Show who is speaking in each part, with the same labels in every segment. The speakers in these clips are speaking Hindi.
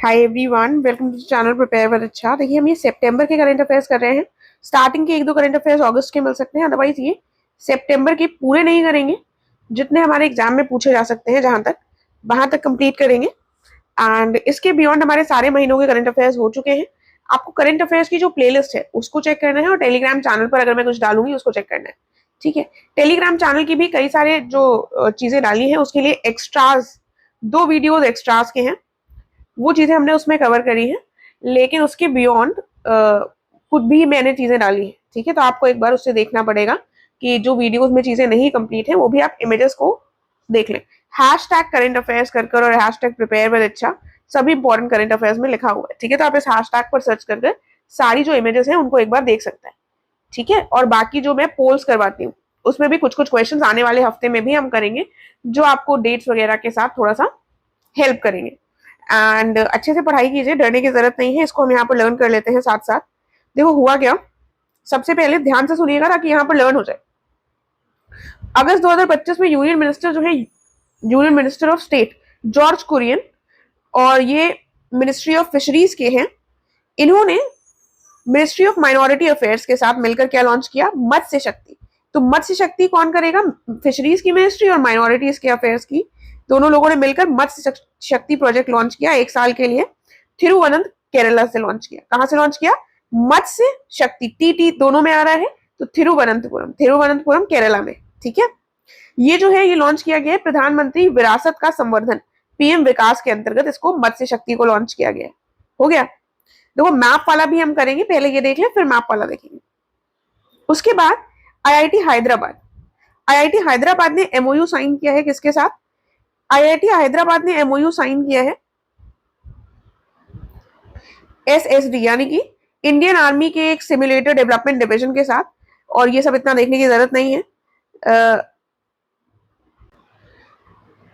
Speaker 1: Hi everyone, welcome to channel prepare with अच्छा। देखिए, हम ये सितंबर के करंट अफेयर्स कर रहे हैं। स्टार्टिंग के एक दो करंट अफेयर्स अगस्त के मिल सकते हैं, अदरवाइज ये सितंबर के पूरे नहीं करेंगे। जितने हमारे एग्जाम में पूछे जा सकते हैं जहां तक, वहां तक कंप्लीट करेंगे। एंड इसके बियॉन्ड हमारे सारे महीनों के करंट अफेयर्स हो चुके हैं। आपको करंट अफेयर्स की जो प्लेलिस्ट है उसको चेक करना है, और टेलीग्राम चैनल पर अगर मैं कुछ डालूंगी उसको चेक करना है। ठीक है, टेलीग्राम चैनल की भी कई सारे जो चीजें डाली हैं उसके लिए एक्स्ट्राज, 2 वीडियोज एक्स्ट्राज के हैं, वो चीजें हमने उसमें कवर करी है। लेकिन उसके बियॉन्ड खुद भी मैंने चीजें डाली है। ठीक है, तो आपको एक बार उससे देखना पड़ेगा कि जो वीडियोस में चीजें नहीं कंप्लीट है वो भी आप इमेजेस को देख लें। हैशटैग करंट अफेयर्स कर और हैशटैग प्रिपेयर विद अच्छा सभी इंपॉर्टेंट करंट अफेयर्स में लिखा हुआ है। ठीक है, तो आप इस हैशटैग पर सर्च कर सारी जो इमेजेस हैं उनको एक बार देख सकते हैं। ठीक है, और बाकी जो मैं पोल्स करवाती हूँ उसमें भी कुछ कुछ क्वेश्चंस आने वाले हफ्ते में भी हम करेंगे, जो आपको डेट्स वगैरह के साथ थोड़ा सा हेल्प करेंगे। एंड अच्छे से पढ़ाई कीजिए, डरने की जरूरत नहीं है। इसको हम यहाँ पर लर्न कर लेते हैं साथ साथ। देखो हुआ क्या, सबसे पहले ध्यान से सुनिएगा ताकि यहाँ पर लर्न हो जाए। अगस्त 2025 में यूनियन मिनिस्टर जो है, union minister of state George Kurian, और ये मिनिस्ट्री ऑफ फिशरीज के हैं। इन्होंने मिनिस्ट्री ऑफ माइनॉरिटी अफेयर्स के साथ मिलकर क्या लॉन्च किया, मत्स्य शक्ति। तो मत्स्य शक्ति कौन करेगा, फिशरीज की मिनिस्ट्री और माइनॉरिटीज के अफेयर्स की दोनों लोगों ने मिलकर मत्स्य शक्ति प्रोजेक्ट लॉन्च किया 1 साल के लिए। थिरुवनंत केरला से लॉन्च किया। कहां से लॉन्च किया, मत्स्य शक्ति, टी दोनों में आ रहा है, तो थिरुवनंतपुरम केरला में। ठीक है, ये जो है ये लॉन्च किया गया है प्रधानमंत्री विरासत का संवर्धन, पीएम विकास के अंतर्गत इसको मत्स्य शक्ति को लॉन्च किया गया है। हो गया। देखो मैप वाला भी हम करेंगे, पहले ये देख लें फिर मैप वाला देखेंगे। उसके बाद आईआईटी हैदराबाद, आईआईटी हैदराबाद ने एमओयू साइन किया है किसके साथ, आईआईटी हैदराबाद ने एमओयू साइन किया है एसएसडी यानी कि इंडियन आर्मी के एक सिमुलेटर डेवलपमेंट डिवीजन के साथ। और ये सब इतना देखने की जरूरत नहीं है।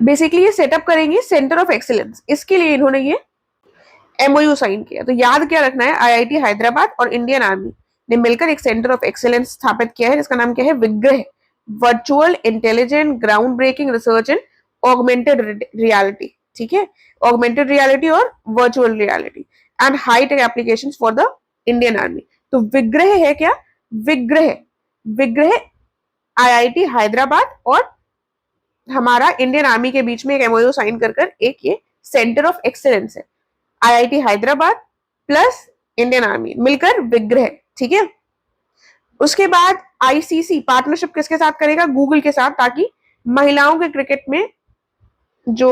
Speaker 1: बेसिकली ये सेटअप करेंगे सेंटर ऑफ एक्सीलेंस, इसके लिए इन्होंने ये एमओयू साइन किया। तो याद क्या रखना है, आईआईटी हैदराबाद और इंडियन आर्मी ने मिलकर एक सेंटर ऑफ एक्सीलेंस स्थापित किया है जिसका नाम क्या है, Vigraha, virtual intelligent ground breaking research in augmented reality. ठीक है, ऑगमेंटेड रियलिटी और virtual reality and high tech application for the Indian army. तो विग्रह है क्या, विग्रह, विग्रह आईआईटी हैदराबाद और हमारा इंडियन आर्मी के बीच में एक एमओयू साइन कर एक ये सेंटर ऑफ एक्सीलेंस है। IIT Hyderabad plus Indian army मिलकर विग्रह। ठीक है, उसके बाद आईसीसी पार्टनरशिप किसके साथ करेगा, गूगल के साथ, ताकि महिलाओं के क्रिकेट में जो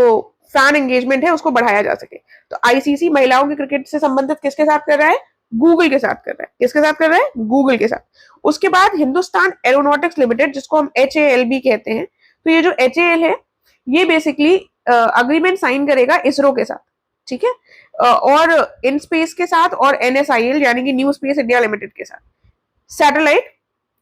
Speaker 1: फैन एंगेजमेंट है उसको बढ़ाया जा सके। तो आईसीसी महिलाओं के क्रिकेट से संबंधित किसके साथ कर रहा है, गूगल के साथ कर रहा है। किसके साथ कर रहा है, गूगल के साथ। उसके बाद हिंदुस्तान एरोनॉटिक्स लिमिटेड, जिसको हम HAL भी कहते हैं, तो ये जो HAL है ये बेसिकली अग्रीमेंट साइन करेगा इसरो के साथ। ठीक है, और इन स्पेस के साथ और NSIL यानी कि न्यू स्पेस इंडिया लिमिटेड के साथ। सैटेलाइट,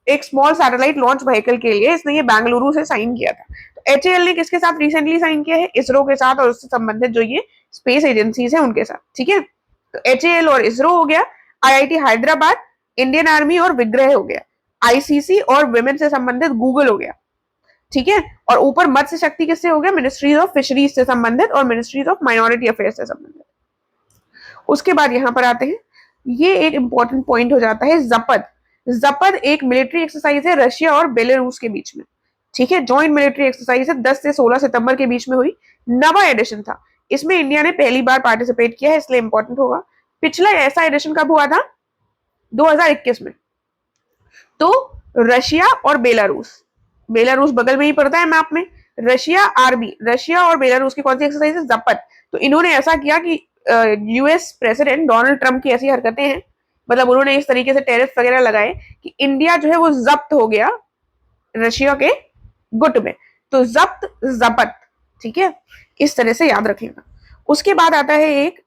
Speaker 1: एक स्मॉल सैटेलाइट लॉन्च व्हीकल के लिए इसने ये बेंगलुरु से साइन किया था। तो HAL ने किसके साथ रिसेंटली साइन किया है, इसरो के साथ और उससे संबंधित जो ये स्पेस एजेंसीज है उनके साथ। ठीक है, तो HAL और इसरो हो गया, आईआईटी हैदराबाद, इंडियन आर्मी और विग्रह हो गया, आईसीसी और विमेन से संबंधित गूगल हो गया। ठीक है, और ऊपर मत्स्य शक्ति किससे हो गया, मिनिस्ट्रीज ऑफ फिशरीज से संबंधित और मिनिस्ट्रीज ऑफ माइनॉरिटी अफेयर्स से संबंधित। उसके बाद यहां पर आते हैं, ये एक इंपॉर्टेंट पॉइंट हो जाता है जपद। जपद एक मिलिट्री एक्सरसाइज है रशिया और बेलारूस के बीच में। ठीक है, जॉइंट मिलिट्री एक्सरसाइज है, 10 से 16 सितंबर के बीच में हुई, नवा एडिशन था। इसमें इंडिया ने पहली बार पार्टिसिपेट किया है, इसलिए इंपॉर्टेंट होगा। पिछला ऐसा एडिशन कब हुआ था, 2021 में। तो रशिया और बेलारूस, बेलारूस बगल में ही पड़ता है मैप में, रशिया आरबी, रशिया और बेलारूस की कौन सी एक्सरसाइज है, जपद। तो इन्होंने ऐसा किया कि यूएस प्रेसिडेंट डोनाल्ड ट्रंप की ऐसी हरकतें हैं, मतलब उन्होंने इस तरीके से टैरिफ वगैरह लगाए कि इंडिया जो है वो जब्त हो गया रशिया के गुट में। तो जब्त जबत। ठीक है, इस तरह से याद रखिएगा। उसके बाद आता है एक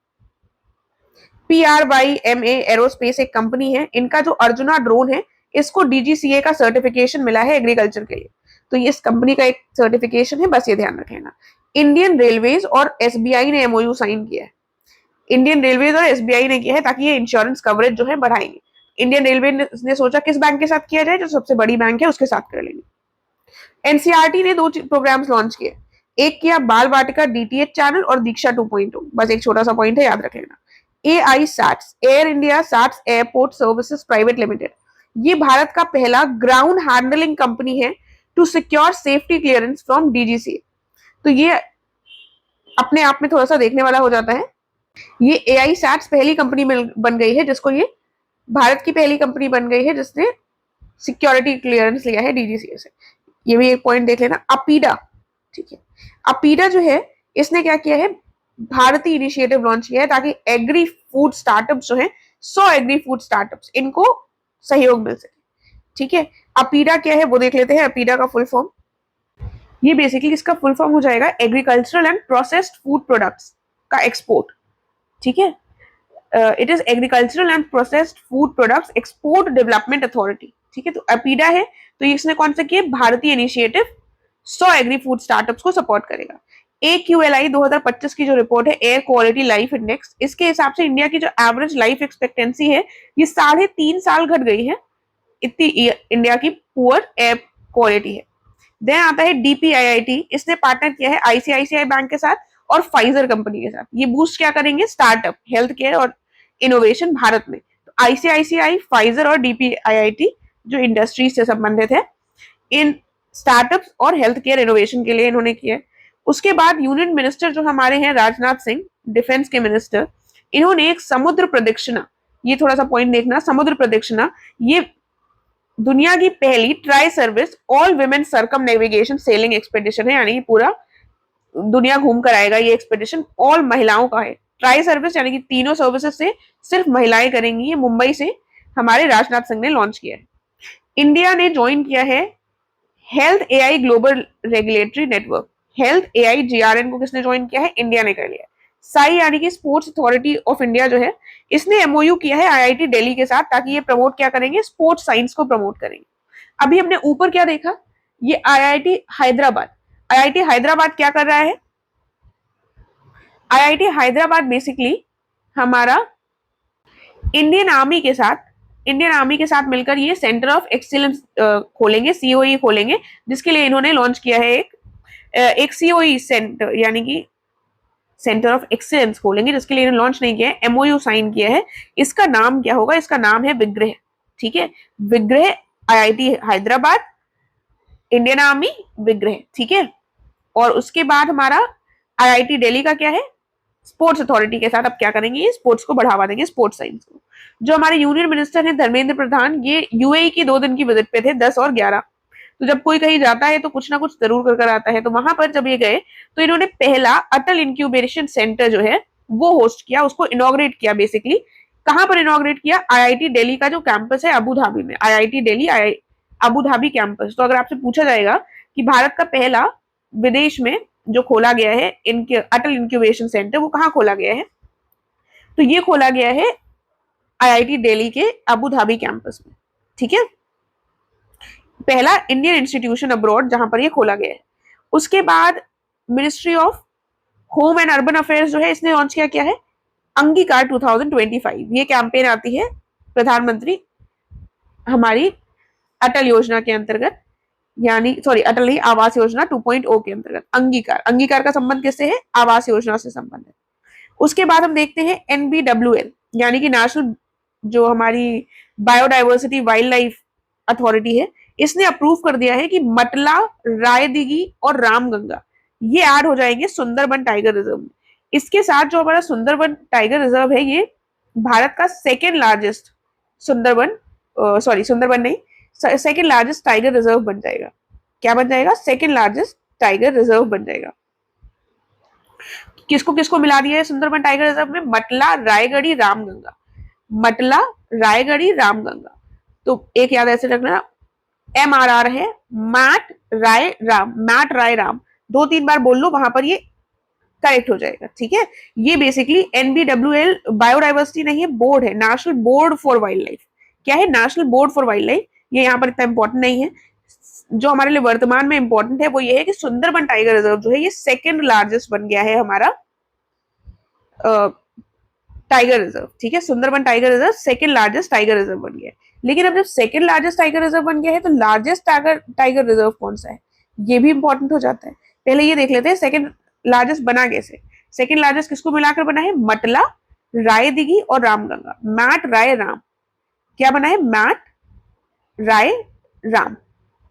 Speaker 1: PRYMA एरोस्पेस, एक कंपनी है, इनका जो अर्जुना ड्रोन है इसको DGCA का सर्टिफिकेशन मिला है एग्रीकल्चर के लिए। तो ये इस कंपनी का एक सर्टिफिकेशन है, बस ये ध्यान रखिएगा। इंडियन रेलवेज और SBI ने एमओयू साइन किया है, इंडियन रेलवेज और SBI ने किया है, ताकि ये इंश्योरेंस कवरेज जो है बढ़ाएंगे। इंडियन रेलवे ने सोचा किस बैंक के साथ किया जाए, जो सबसे बड़ी बैंक है उसके साथ कर लेंगे। एनसीईआरटी ने 2 प्रोग्राम्स लॉन्च किए, एक किया बाल वाटिका डीटीएच चैनल और दीक्षा 2.0, बस एक छोटा सा पॉइंट है, याद रख लेना। AI SATS, Air India SATS airport services private limited, ये भारत का पहला ग्राउंड हैंडलिंग कंपनी है to secure safety clearance from DGC. तो ये अपने आप में थोड़ा सा देखने वाला हो जाता है। ये AI सैट्स पहली कंपनी बन गई है जिसको, ये भारत की पहली कंपनी बन गई है जिसने सिक्योरिटी क्लियरेंस लिया है डीजीसीए से। ये भी एक पॉइंट देख लेना। अपीडा, ठीक है, अपीडा जो है इसने क्या किया है, भारतीय इनिशिएटिव लॉन्च किया है ताकि एग्री फूड स्टार्टअप्स जो है 100 एग्री फूड स्टार्टअप्स इनको सहयोग मिल सके। ठीक है, अपीडा क्या है वो देख लेते हैं। अपीडा का फुल फॉर्म, ये बेसिकली इसका फुल फॉर्म हो जाएगा agricultural and processed food products का एक्सपोर्ट। ठीक है, it is agricultural and processed food products export development authority. ठीक है, तो अपीडा है, तो इसने कौन सा किया, भारतीय इनिशिएटिव 100 एग्री फूड स्टार्टअप्स को सपोर्ट करेगा। AQLI 2025 की जो रिपोर्ट है, एयर क्वालिटी लाइफ इंडेक्स, इसके हिसाब से इंडिया की जो एवरेज लाइफ एक्सपेक्टेंसी है ये 3.5 साल घट गई है, इतनी इंडिया की पुअर एयर क्वालिटी है। देन आता है DPIIT, इसने पार्टनर किया है ICICI बैंक के साथ और फाइजर कंपनी के साथ। ये बूस्ट क्या करेंगे, स्टार्टअप, हेल्थ केयर और इनोवेशन भारत में। तो ICICI, फाइजर और DPIIT जो इंडस्ट्रीज से संबंधित है, इन स्टार्टअप्स और हेल्थ केयर इनोवेशन के लिए इन्होंने किया है। उसके बाद यूनियन मिनिस्टर जो हमारे हैं राजनाथ सिंह, डिफेंस के मिनिस्टर, इन्होंने एक समुद्र प्रदक्षिणा, ये थोड़ा सा पॉइंट देखना, समुद्र प्रदक्षिणा ये दुनिया की पहली try service all women circum navigation selling expedition है, यानी पूरा दुनिया घूम कर आएगा ये एक्सपेडिशन, ऑल महिलाओं का है। ट्राई सर्विस यानी कि तीनों सर्विसेज से सिर्फ महिलाएं करेंगी। ये मुंबई से हमारे राजनाथ सिंह ने लॉन्च किया है। इंडिया ने ज्वाइन किया है health AI global regulatory network. Health AI GRN को किसने ज्वाइन किया है, इंडिया ने कर लिया। साई यानी कि स्पोर्ट्स अथॉरिटी ऑफ इंडिया जो है, इसने MOU किया है IIT दिल्ली के साथ ताकि ये प्रमोट क्या करेंगे, स्पोर्ट्स साइंस को प्रमोट करेंगे। अभी हमने ऊपर क्या देखा, ये IIT हैदराबाद, IIT हैदराबाद क्या कर रहा है, IIT हैदराबाद बेसिकली हमारा इंडियन आर्मी के साथ मिलकर ये सेंटर ऑफ एक्सीलेंस खोलेंगे, COE खोलेंगे, जिसके लिए इन्होंने लॉन्च किया है एक COE सेंटर, यानी कि सेंटर ऑफ एक्सीलेंस खोलेंगे, जिसके लिए इन्होंने लॉन्च नहीं किया है, MOU साइन किया है। इसका नाम क्या होगा, इसका नाम है विग्रह। ठीक है, विग्रह, IIT हैदराबाद, इंडियन आर्मी, विग्रह। ठीक है, और उसके बाद हमारा IIT दिल्ली का क्या है, स्पोर्ट्स अथॉरिटी के साथ अब क्या करेंगे, स्पोर्ट्स को बढ़ावा देंगे, स्पोर्ट्स साइंस को। जो हमारे यूनियन मिनिस्टर हैं धर्मेंद्र प्रधान, ये UAE की 2 दिन की विजिट पे थे, 10 और 11। तो जब कोई कहीं जाता है तो कुछ ना कुछ जरूर कर आता है, तो वहां पर जब ये गए तो इन्होंने पहला अटल इंक्यूबेशन सेंटर जो है वो होस्ट किया, उसको इनॉग्रेट किया। बेसिकली कहां पर इनॉग्रेट किया, IIT दिल्ली का जो कैंपस है अबू धाबी में, IIT Delhi Abu Dhabi campus. तो अगर आपसे पूछा जाएगा कि भारत का पहला विदेश में जो खोला गया है इनके अटल इंक्यूबेशन सेंटर, वो कहाँ खोला गया है, तो ये खोला गया है IIT दिल्ली के अबू धाबी कैंपस में। ठीक है, पहला इंडियन इंस्टीट्यूशन अब्रॉड जहां पर ये खोला गया है। उसके बाद ministry of home and urban affairs जो है, इसने लॉन्च किया है अंगीकार 2025। ये कैंपेन आती है प्रधानमंत्री हमारी अटल योजना के अंतर्गत, यानी सॉरी अटल नहीं, आवास योजना 2.0 के अंतर्गत। अंगीकार का संबंध किससे है, आवास योजना से संबंध है। उसके बाद हम देखते हैं NBWL, यानी कि नेशनल जो हमारी बायोडाइवर्सिटी वाइल्ड लाइफ अथॉरिटी है, इसने अप्रूव कर दिया है कि मटला, रायदिगी और रामगंगा ये ऐड हो जाएंगे सुंदरबन टाइगर रिजर्व में। इसके साथ जो हमारा सुंदरबन टाइगर रिजर्व है, ये भारत का सेकेंड लार्जेस्ट सुंदरबन नहीं, सेकेंड लार्जेस्ट टाइगर रिजर्व बन जाएगा। क्या बन जाएगा, सेकेंड लार्जेस्ट टाइगर रिजर्व बन जाएगा। किसको किसको मिला दिया है सुंदरबन टाइगर रिजर्व में, मटला, रायगढ़ी, रामगंगा। मटला, रायगढ़ी, रामगंगा। तो एक याद ऐसे रखना, MRR है, मैट राय राम, 2-3 बार बोल लो, वहां पर ये करेक्ट हो जाएगा। ठीक है, ये बेसिकली NBWL बायोडाइवर्सिटी नहीं है, बोर्ड है, national board for wild life. क्या है, national board for wild life. ये यहाँ पर इतना इंपॉर्टेंट नहीं है, जो हमारे लिए वर्तमान में इंपॉर्टेंट है वो ये है कि सुंदरबन टाइगर रिजर्व जो है ये सेकेंड लार्जेस्ट बन गया है हमारा टाइगर रिजर्व। ठीक है, Sundarban tiger reserve second largest tiger reserve बन गया है। लेकिन अब जब सेकेंड लार्जेस्ट टाइगर रिजर्व बन गया है तो लार्जेस्ट टाइगर रिजर्व कौन सा है, ये भी इंपॉर्टेंट हो जाता है। पहले ये देख लेते हैं सेकंड लार्जेस्ट बना कैसे। सेकंड लार्जेस्ट किसको मिलाकर बना है, मटला, राय दिघी और रामगंगा। मैट राय राम, क्या बना है, मैट राय राम,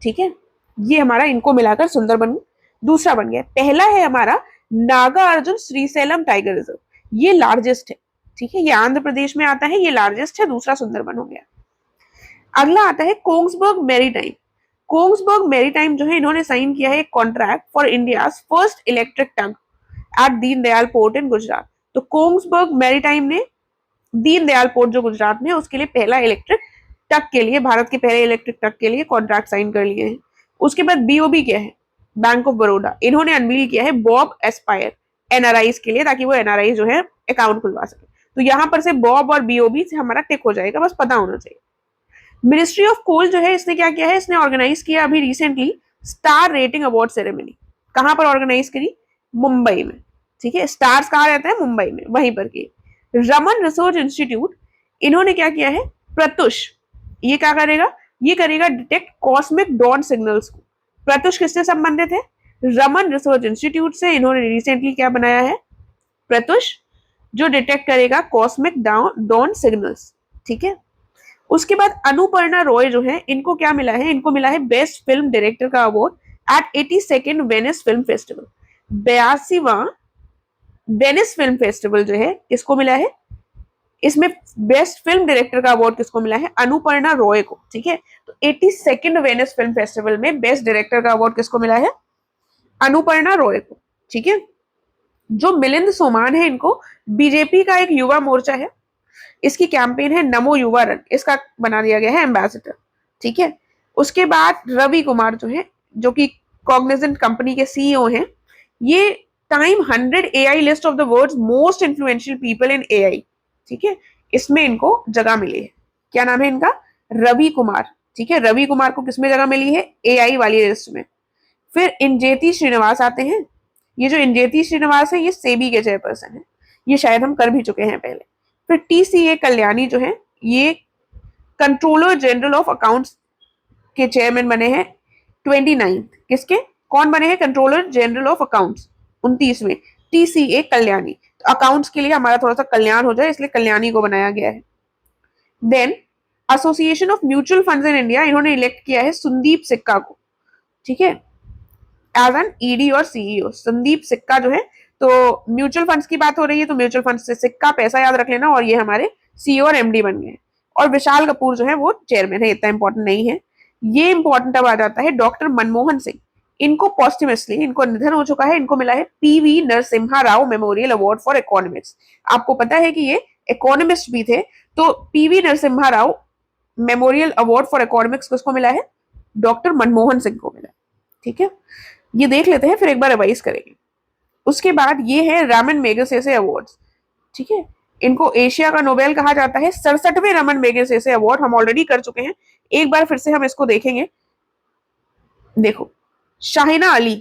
Speaker 1: ठीक है। ये हमारा इनको मिलाकर सुंदरबन दूसरा बन गया। पहला है हमारा नागा अर्जुन श्रीशैलम टाइगर रिजर्व, ये लार्जेस्ट है, ठीक है, ये आंध्र प्रदेश में आता है, ये लार्जेस्ट है, दूसरा सुंदरबन हो गया। अगला आता है कोंग्सबर्ग मैरीटाइम। कोंग्सबर्ग मैरीटाइम जो है इन्होंने साइन किया है एक contract for India first electric tug eight Deendayal port in Gujarat. तो कोंग्सबर्ग मैरीटाइम ने दीनदयाल पोर्ट जो गुजरात में, उसके लिए पहला इलेक्ट्रिक टग के लिए, भारत के पहले इलेक्ट्रिक टग के लिए कॉन्ट्रैक्ट साइन कर लिए हैं। उसके बाद बीओबी क्या है, बैंक ऑफ बड़ौदा, इन्होंने अनवील किया है बॉब एस्पायर एनआरआई के लिए, ताकि वो एनआरआई जो है अकाउंट खुलवा सके। तो यहां पर से बॉब और बीओबी से हमारा टिक हो जाएगा, बस पता होना चाहिए। मिनिस्ट्री ऑफ कोल जो है इसने क्या किया है, इसने ऑर्गेनाइज किया अभी recently star rating award ceremony. कहां पर ऑर्गेनाइज करी, मुंबई में, ठीक है। स्टार्स कहा जाता है मुंबई में, वहीं पर की। रमन रिसर्च इंस्टीट्यूट, इन्होंने क्या किया है, प्रत्युष, ये क्या करेगा, ये करेगा डिटेक्ट कॉस्मिक डॉन सिग्नल्स को। प्रत्युष किससे संबंधित है, रमन रिसर्च इंस्टीट्यूट से। इन्होंने रिसेंटली क्या बनाया है, प्रत्युष, जो डिटेक्ट करेगा कॉस्मिक डॉन सिग्नल्स, ठीक है। उसके बाद अनुपर्णा रॉय जो है, इनको क्या मिला है, इनको मिला है बेस्ट फिल्म डायरेक्टर का award at 82nd Venice film festival. 82वां वेनिस फिल्म फेस्टिवल जो है इसको मिला है, इसमें बेस्ट फिल्म डायरेक्टर का अवार्ड किसको मिला है, अनुपर्णा रॉय को, ठीक है। तो 82nd वेनिस फिल्म फेस्टिवल में बेस्ट डायरेक्टर का अवार्ड किसको मिला है, अनुपर्णा रॉय को, ठीक है। जो मिलिंद सोमान है, इनको बीजेपी का एक युवा मोर्चा है, इसकी कैंपेन है नमो युवा रन, इसका बना दिया गया है एम्बेसडर, ठीक है। उसके बाद रवि कुमार जो है, जो कि कॉग्निजेंट कंपनी के सीईओ हैं, ये Time 100 AI list of the world's most influential people in AI, ठीक है, इसमें इनको जगह मिली है। क्या नाम है इनका, रवि कुमार, ठीक है। रवि कुमार को किसमें जगह मिली है, एआई वाली लिस्ट में। फिर इंजेती श्रीनिवास आते हैं, ये जो इंजेती श्रीनिवास है ये सेबी के चेयरपर्सन है, ये शायद हम कर भी चुके हैं पहले। फिर टीसीए कल्याणी जो है, ये कंट्रोलर जनरल ऑफ अकाउंट्स के चेयरमैन बने हैं 29, किसके, कौन बने हैं, कंट्रोलर जनरल ऑफ अकाउंट्स 29वें, टीसीए कल्याणी। तो अकाउंट्स के लिए हमारा थोड़ा सा कल्याण हो जाए, इसलिए कल्याणी को बनाया गया है। Then association of mutual funds in India, इन्होंने इलेक्ट किया है संदीप सिक्का को, ठीक है, एज एन ईडी और सीईओ। संदीप सिक्का जो है, तो म्यूचुअल फंड्स की बात हो रही है, तो म्यूचुअल फंड से सिक्का, पैसा याद रख लेना, और ये हमारे सीईओ और एमडी बन गए। और विशाल कपूर जो है वो चेयरमैन है, इतना इंपॉर्टेंट नहीं है। ये इंपॉर्टेंट अब आ जाता है डॉक्टर मनमोहन सिंह, इनको पॉस्टमसली, इनको निधन हो चुका है, इनको मिला है PV Narasimha Rao memorial award for economics. आपको पता है कि ये इकोनॉमिस्ट भी थे, तो PV Narasimha Rao memorial award for economics किसको मिला है, डॉक्टर मनमोहन सिंह को मिला, ठीक है। ये देख लेते हैं, फिर एक बार रिवाइज करेंगे। उसके बाद ये है रामन मैगसेसे अवार्ड्स, ठीक है, इनको एशिया का नोबेल कहा जाता है। 67वें रमन मैगसेसे अवार्ड हम ऑलरेडी कर चुके हैं, एक बार फिर से हम इसको देखेंगे। देखो, शाहिना अली,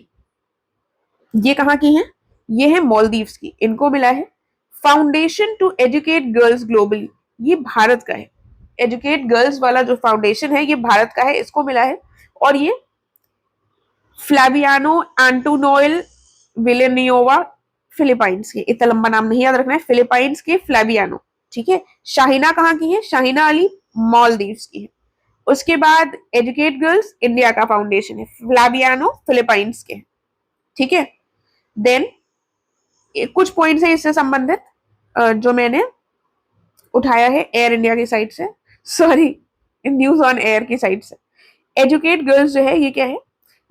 Speaker 1: ये कहाँ की है, ये है मालदीव्स की, इनको मिला है foundation to educate girls globally, ये भारत का है। एजुकेट गर्ल्स वाला जो फाउंडेशन है ये भारत का है, इसको मिला है। और ये फ्लैवियानो एंटोनोइल विलेनियोवा, फिलीपाइंस के, इतना लंबा नाम नहीं याद रखना है, फिलीपाइंस के फ्लैवियानो, ठीक है। शाहिना कहाँ की है, शाहिना अली मालदीव्स की है। उसके बाद एजुकेट गर्ल्स इंडिया का फाउंडेशन है, फ्लैवियानो फिलीपाइंस के, ठीक है। देन कुछ पॉइंट्स है इससे संबंधित जो मैंने उठाया है एयर इंडिया की साइड से, सॉरी, न्यूज ऑन एयर की साइड से। एजुकेट गर्ल्स जो है ये क्या है,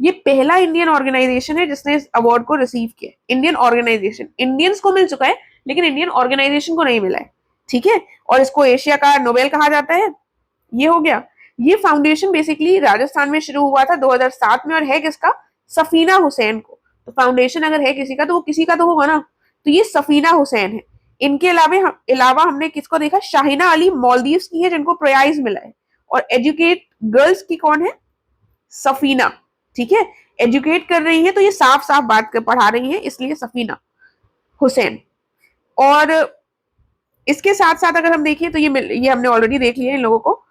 Speaker 1: ये पहला इंडियन ऑर्गेनाइजेशन है जिसने इस अवार्ड को रिसीव किया। इंडियन ऑर्गेनाइजेशन, इंडियंस को मिल चुका है लेकिन इंडियन ऑर्गेनाइजेशन को नहीं मिला है, ठीक है। और इसको एशिया का नोबेल कहा जाता है, ये हो गया। ये फाउंडेशन बेसिकली राजस्थान में शुरू हुआ था 2007 में, और है किसका, सफीना हुसैन को। तो फाउंडेशन अगर है किसी का तो वो किसी का तो होगा ना, तो ये सफीना हुसैन है। इनके अलावा हमने किसको देखा, शाहिना अली मालदीव्स की है जिनको प्राइज मिला है। और एजुकेट गर्ल्स की कौन है, सफीना, ठीक है। एजुकेट कर रही है तो ये साफ साफ बात कर पढ़ा रही है, इसलिए सफीना हुसैन। और इसके साथ साथ अगर हम देखिए तो ये हमने ऑलरेडी देख लिया इन लोगों को।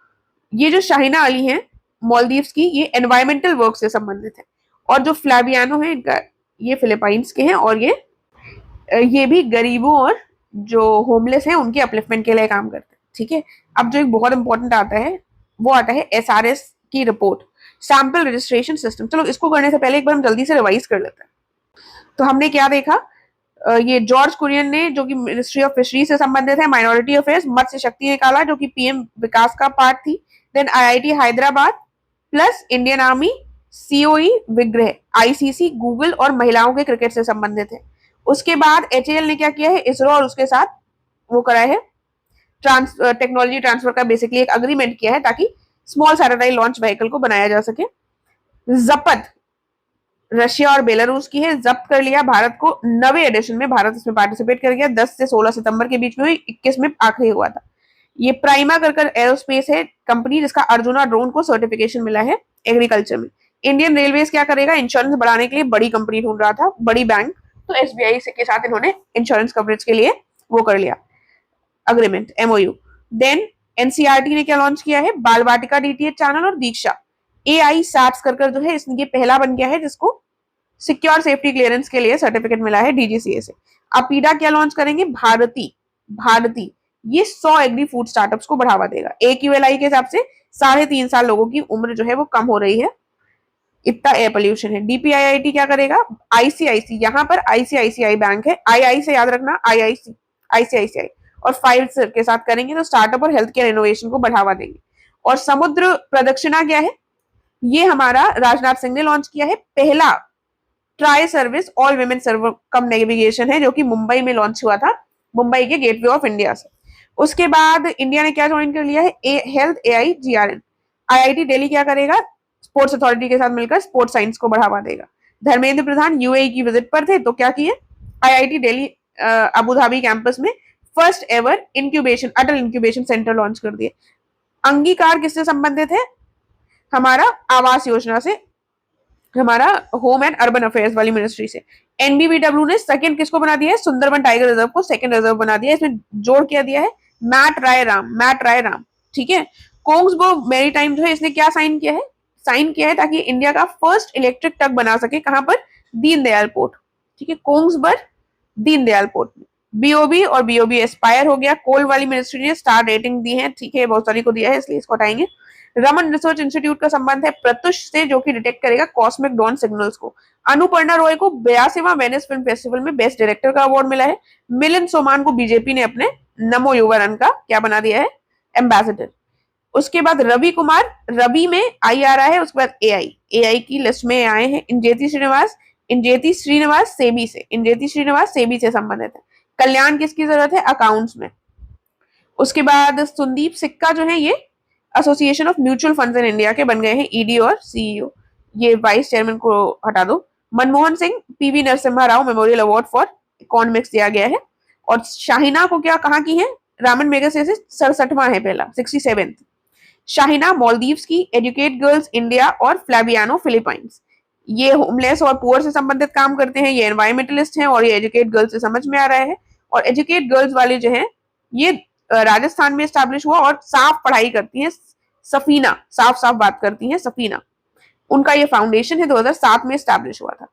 Speaker 1: ये जो शाहिना अली है मालदीव्स की, ये एनवायरमेंटल वर्क से संबंधित है। और जो फ्लैवियानो है, इनका ये फिलीपाइंस के हैं और ये भी गरीबों और जो होमलेस हैं उनके अपलिफ्टमेंट के लिए काम करते हैं। ठीक है, अब जो एक बहुत इंपॉर्टेंट आता है वो आता है एसआरएस की रिपोर्ट, सैंपल रजिस्ट्रेशन सिस्टम। चलो इसको करने से पहले एक बार हम जल्दी से रिवाइज कर लेते हैं। तो हमने क्या देखा, ये जॉर्ज कुरियन ने, जो कि मिनिस्ट्री ऑफ फिशरीज से संबंधित है, माइनॉरिटी अफेयर्स, मत्स्य शक्ति निकाला जो कि पीएम विकास का पार्ट थी, then IIT Hyderabad plus Indian army, COE Vigraha, ICC, Google और महिलाओं के क्रिकेट से संबंधित है। उसके बाद एचएएल ने क्या किया है, इसरो और उसके साथ वो करा है टेक्नोलॉजी ट्रांसफर का बेसिकली एक अग्रीमेंट किया है ताकि स्मॉल सैटेलाइट लॉन्च व्हीकल को बनाया जा सके। जपत रशिया और बेलारूस की है, जब्त कर लिया भारत को। 9वें एडिशन में भारत इसमें पार्टिसिपेट कर गया, 10 से 16 सितंबर के बीच में, 21 में आखिरी हुआ था। ये प्राइमा कर एरोस्पेस है कंपनी जिसका अर्जुना ड्रोन को सर्टिफिकेशन मिला है एग्रीकल्चर में। इंडियन रेलवेज क्या करेगा, इंश्योरेंस बढ़ाने के लिए बड़ी कंपनी ढूंढ रहा था, बड़ी बैंक, तो एसबीआई के साथ इन्होंने इंश्योरेंस कवरेज के लिए वो कर लिया अग्रीमेंट, एमओयू। देन एनसीईआरटी ने क्या लॉन्च किया है, बाल वाटिका डीटीएच चैनल और दीक्षा एआई सैप्स कर जो है इसने पहला बन गया है जिसको सिक्योर सेफ्टी क्लियरेंस के लिए सर्टिफिकेट मिला है डीजीसीए से। अपीडा क्या लॉन्च करेंगे, भारती भारती ये 100 एग्री फूड स्टार्टअप्स को बढ़ावा देगा। एक्यूएलआई के हिसाब से 3.5 साल लोगों की उम्र जो है वो कम हो रही है, इतना एयर पोल्यूशन है। डीपीआईआईटी क्या करेगा, आईसीआईसी, यहाँ पर आईसीआईसीआई बैंक है, आई से याद रखना, आईआईसी आईसीआईसीआई और फाइल्स के साथ करेंगे तो स्टार्टअप और हेल्थ केयर इनोवेशन को बढ़ावा देंगे। और समुद्र प्रदक्षिणा क्या है, ये हमारा राजनाथ सिंह ने लॉन्च किया है, पहला tri service all women circumnavigation है जो कि मुंबई में लॉन्च हुआ था, मुंबई के गेटवे ऑफ इंडिया से। उसके बाद इंडिया ने क्या ज्वाइन कर लिया है, health AI GRN. IIT Delhi क्या करेगा, स्पोर्ट्स अथॉरिटी के साथ मिलकर स्पोर्ट्स साइंस को बढ़ावा देगा। धर्मेंद्र प्रधान यूएई की विजिट पर थे तो क्या किए, IIT Delhi Abu Dhabi campus में फर्स्ट एवर इंक्यूबेशन अटल इंक्यूबेशन सेंटर लॉन्च कर दिए। अंगीकार किससे संबंधित है, हमारा आवास योजना से, हमारा होम एंड अर्बन अफेयर्स वाली मिनिस्ट्री से। एनबीबीडब्ल्यू ने सेकंड किसको बना दिया है, सुंदरबन टाइगर रिजर्व को सेकंड रिजर्व बना दिया है। इसमें जोड़ क्या दिया है, मैट राय राम। ठीक है, कोंग्सबो मैरीटाइम जो है इसने क्या साइन किया है, ताकि इंडिया का फर्स्ट इलेक्ट्रिक टग बना सके, कहां पर, दीनदयाल पोर्ट। ठीक है, कोंग्सबर दीनदयाल पोर्ट में। बीओबी और बीओबी एस्पायर हो गया। कोल वाली मिनिस्ट्री ने स्टार रेटिंग दी है, ठीक है, बहुत सारी को दिया है इसलिए इसको हटाएंगे। रमन रिसर्च इंस्टीट्यूट का संबंध है प्रत्युष से जो कि डिटेक्ट करेगा कॉस्मिक डॉन सिग्नल्स को। अनुपर्णा रॉय को 82वां वेनिस फिल्म फेस्टिवल में बेस्ट डायरेक्टर का अवार्ड मिला है। मिलिंद सोमान को बीजेपी ने अपने नमो युवा रन का क्या बना दिया है, एम्बेसडर। उसके बाद रवि कुमार, रवि में आई आ रहा है, उसके बाद एआई की लिस्ट में आए हैं इंजेती श्रीनिवास सेबी से संबंधित है। कल्याण किसकी जरूरत है, अकाउंट्स में। उसके बाद सुदीप सिक्का जो है ये association of mutual funds in India के बन गए हैं ईडी और सीईओ। ये वाइस चेयरमैन को हटा दो। Manmohan Singh PV Narasimha Rao memorial award for economics दिया गया है। और शाहिना को क्या कहाँ की है, रामन मेगसे से 67वां है, पहला 67th। शाहिना मॉलदीव्स की, एजुकेट गर्ल्स इंडिया और फ्लैवियानो फिलीपाइंस। ये होमलेस और पुअर से संबंधित काम करते हैं, ये एनवायरमेंटलिस्ट हैं और ये एजुकेट गर्ल्स से समझ में आ रहा है। और एजुकेट गर्ल्स वाले जो हैं ये राजस्थान में स्टैब्लिश हुआ और साफ पढ़ाई करती हैं, सफीना, साफ बात करती हैं सफीना, उनका ये फाउंडेशन है, 2007 में स्टैब्लिश हुआ था।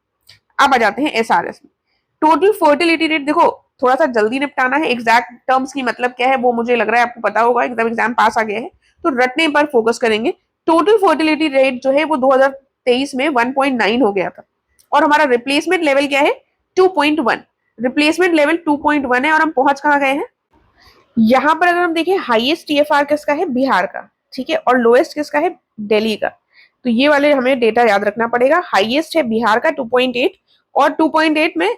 Speaker 1: अब आ जाते हैं एसआरएस में। टोटल फर्टिलिटी रेट, देखो थोड़ा सा जल्दी निपटाना है, एग्जैक्ट टर्म्स की मतलब क्या है वो मुझे लग रहा है आपको पता होगा, एकदम एग्जाम पास आ गया है तो रटने पर फोकस करेंगे। टोटल फर्टिलिटी रेट जो है वो 2023 में 1.9 हो गया था और हमारा रिप्लेसमेंट लेवल क्या है, 2.1। रिप्लेसमेंट लेवल 2.1 है और हम पहुंच कहां गए हैं, यहां पर अगर हम देखें हाईएस्ट टीएफआर किसका है, बिहार का, ठीक है, और लोएस्ट किसका है, दिल्ली का। तो ये वाले हमें डेटा याद रखना पड़ेगा। हाईएस्ट है बिहार का 2.8 और 2.8 में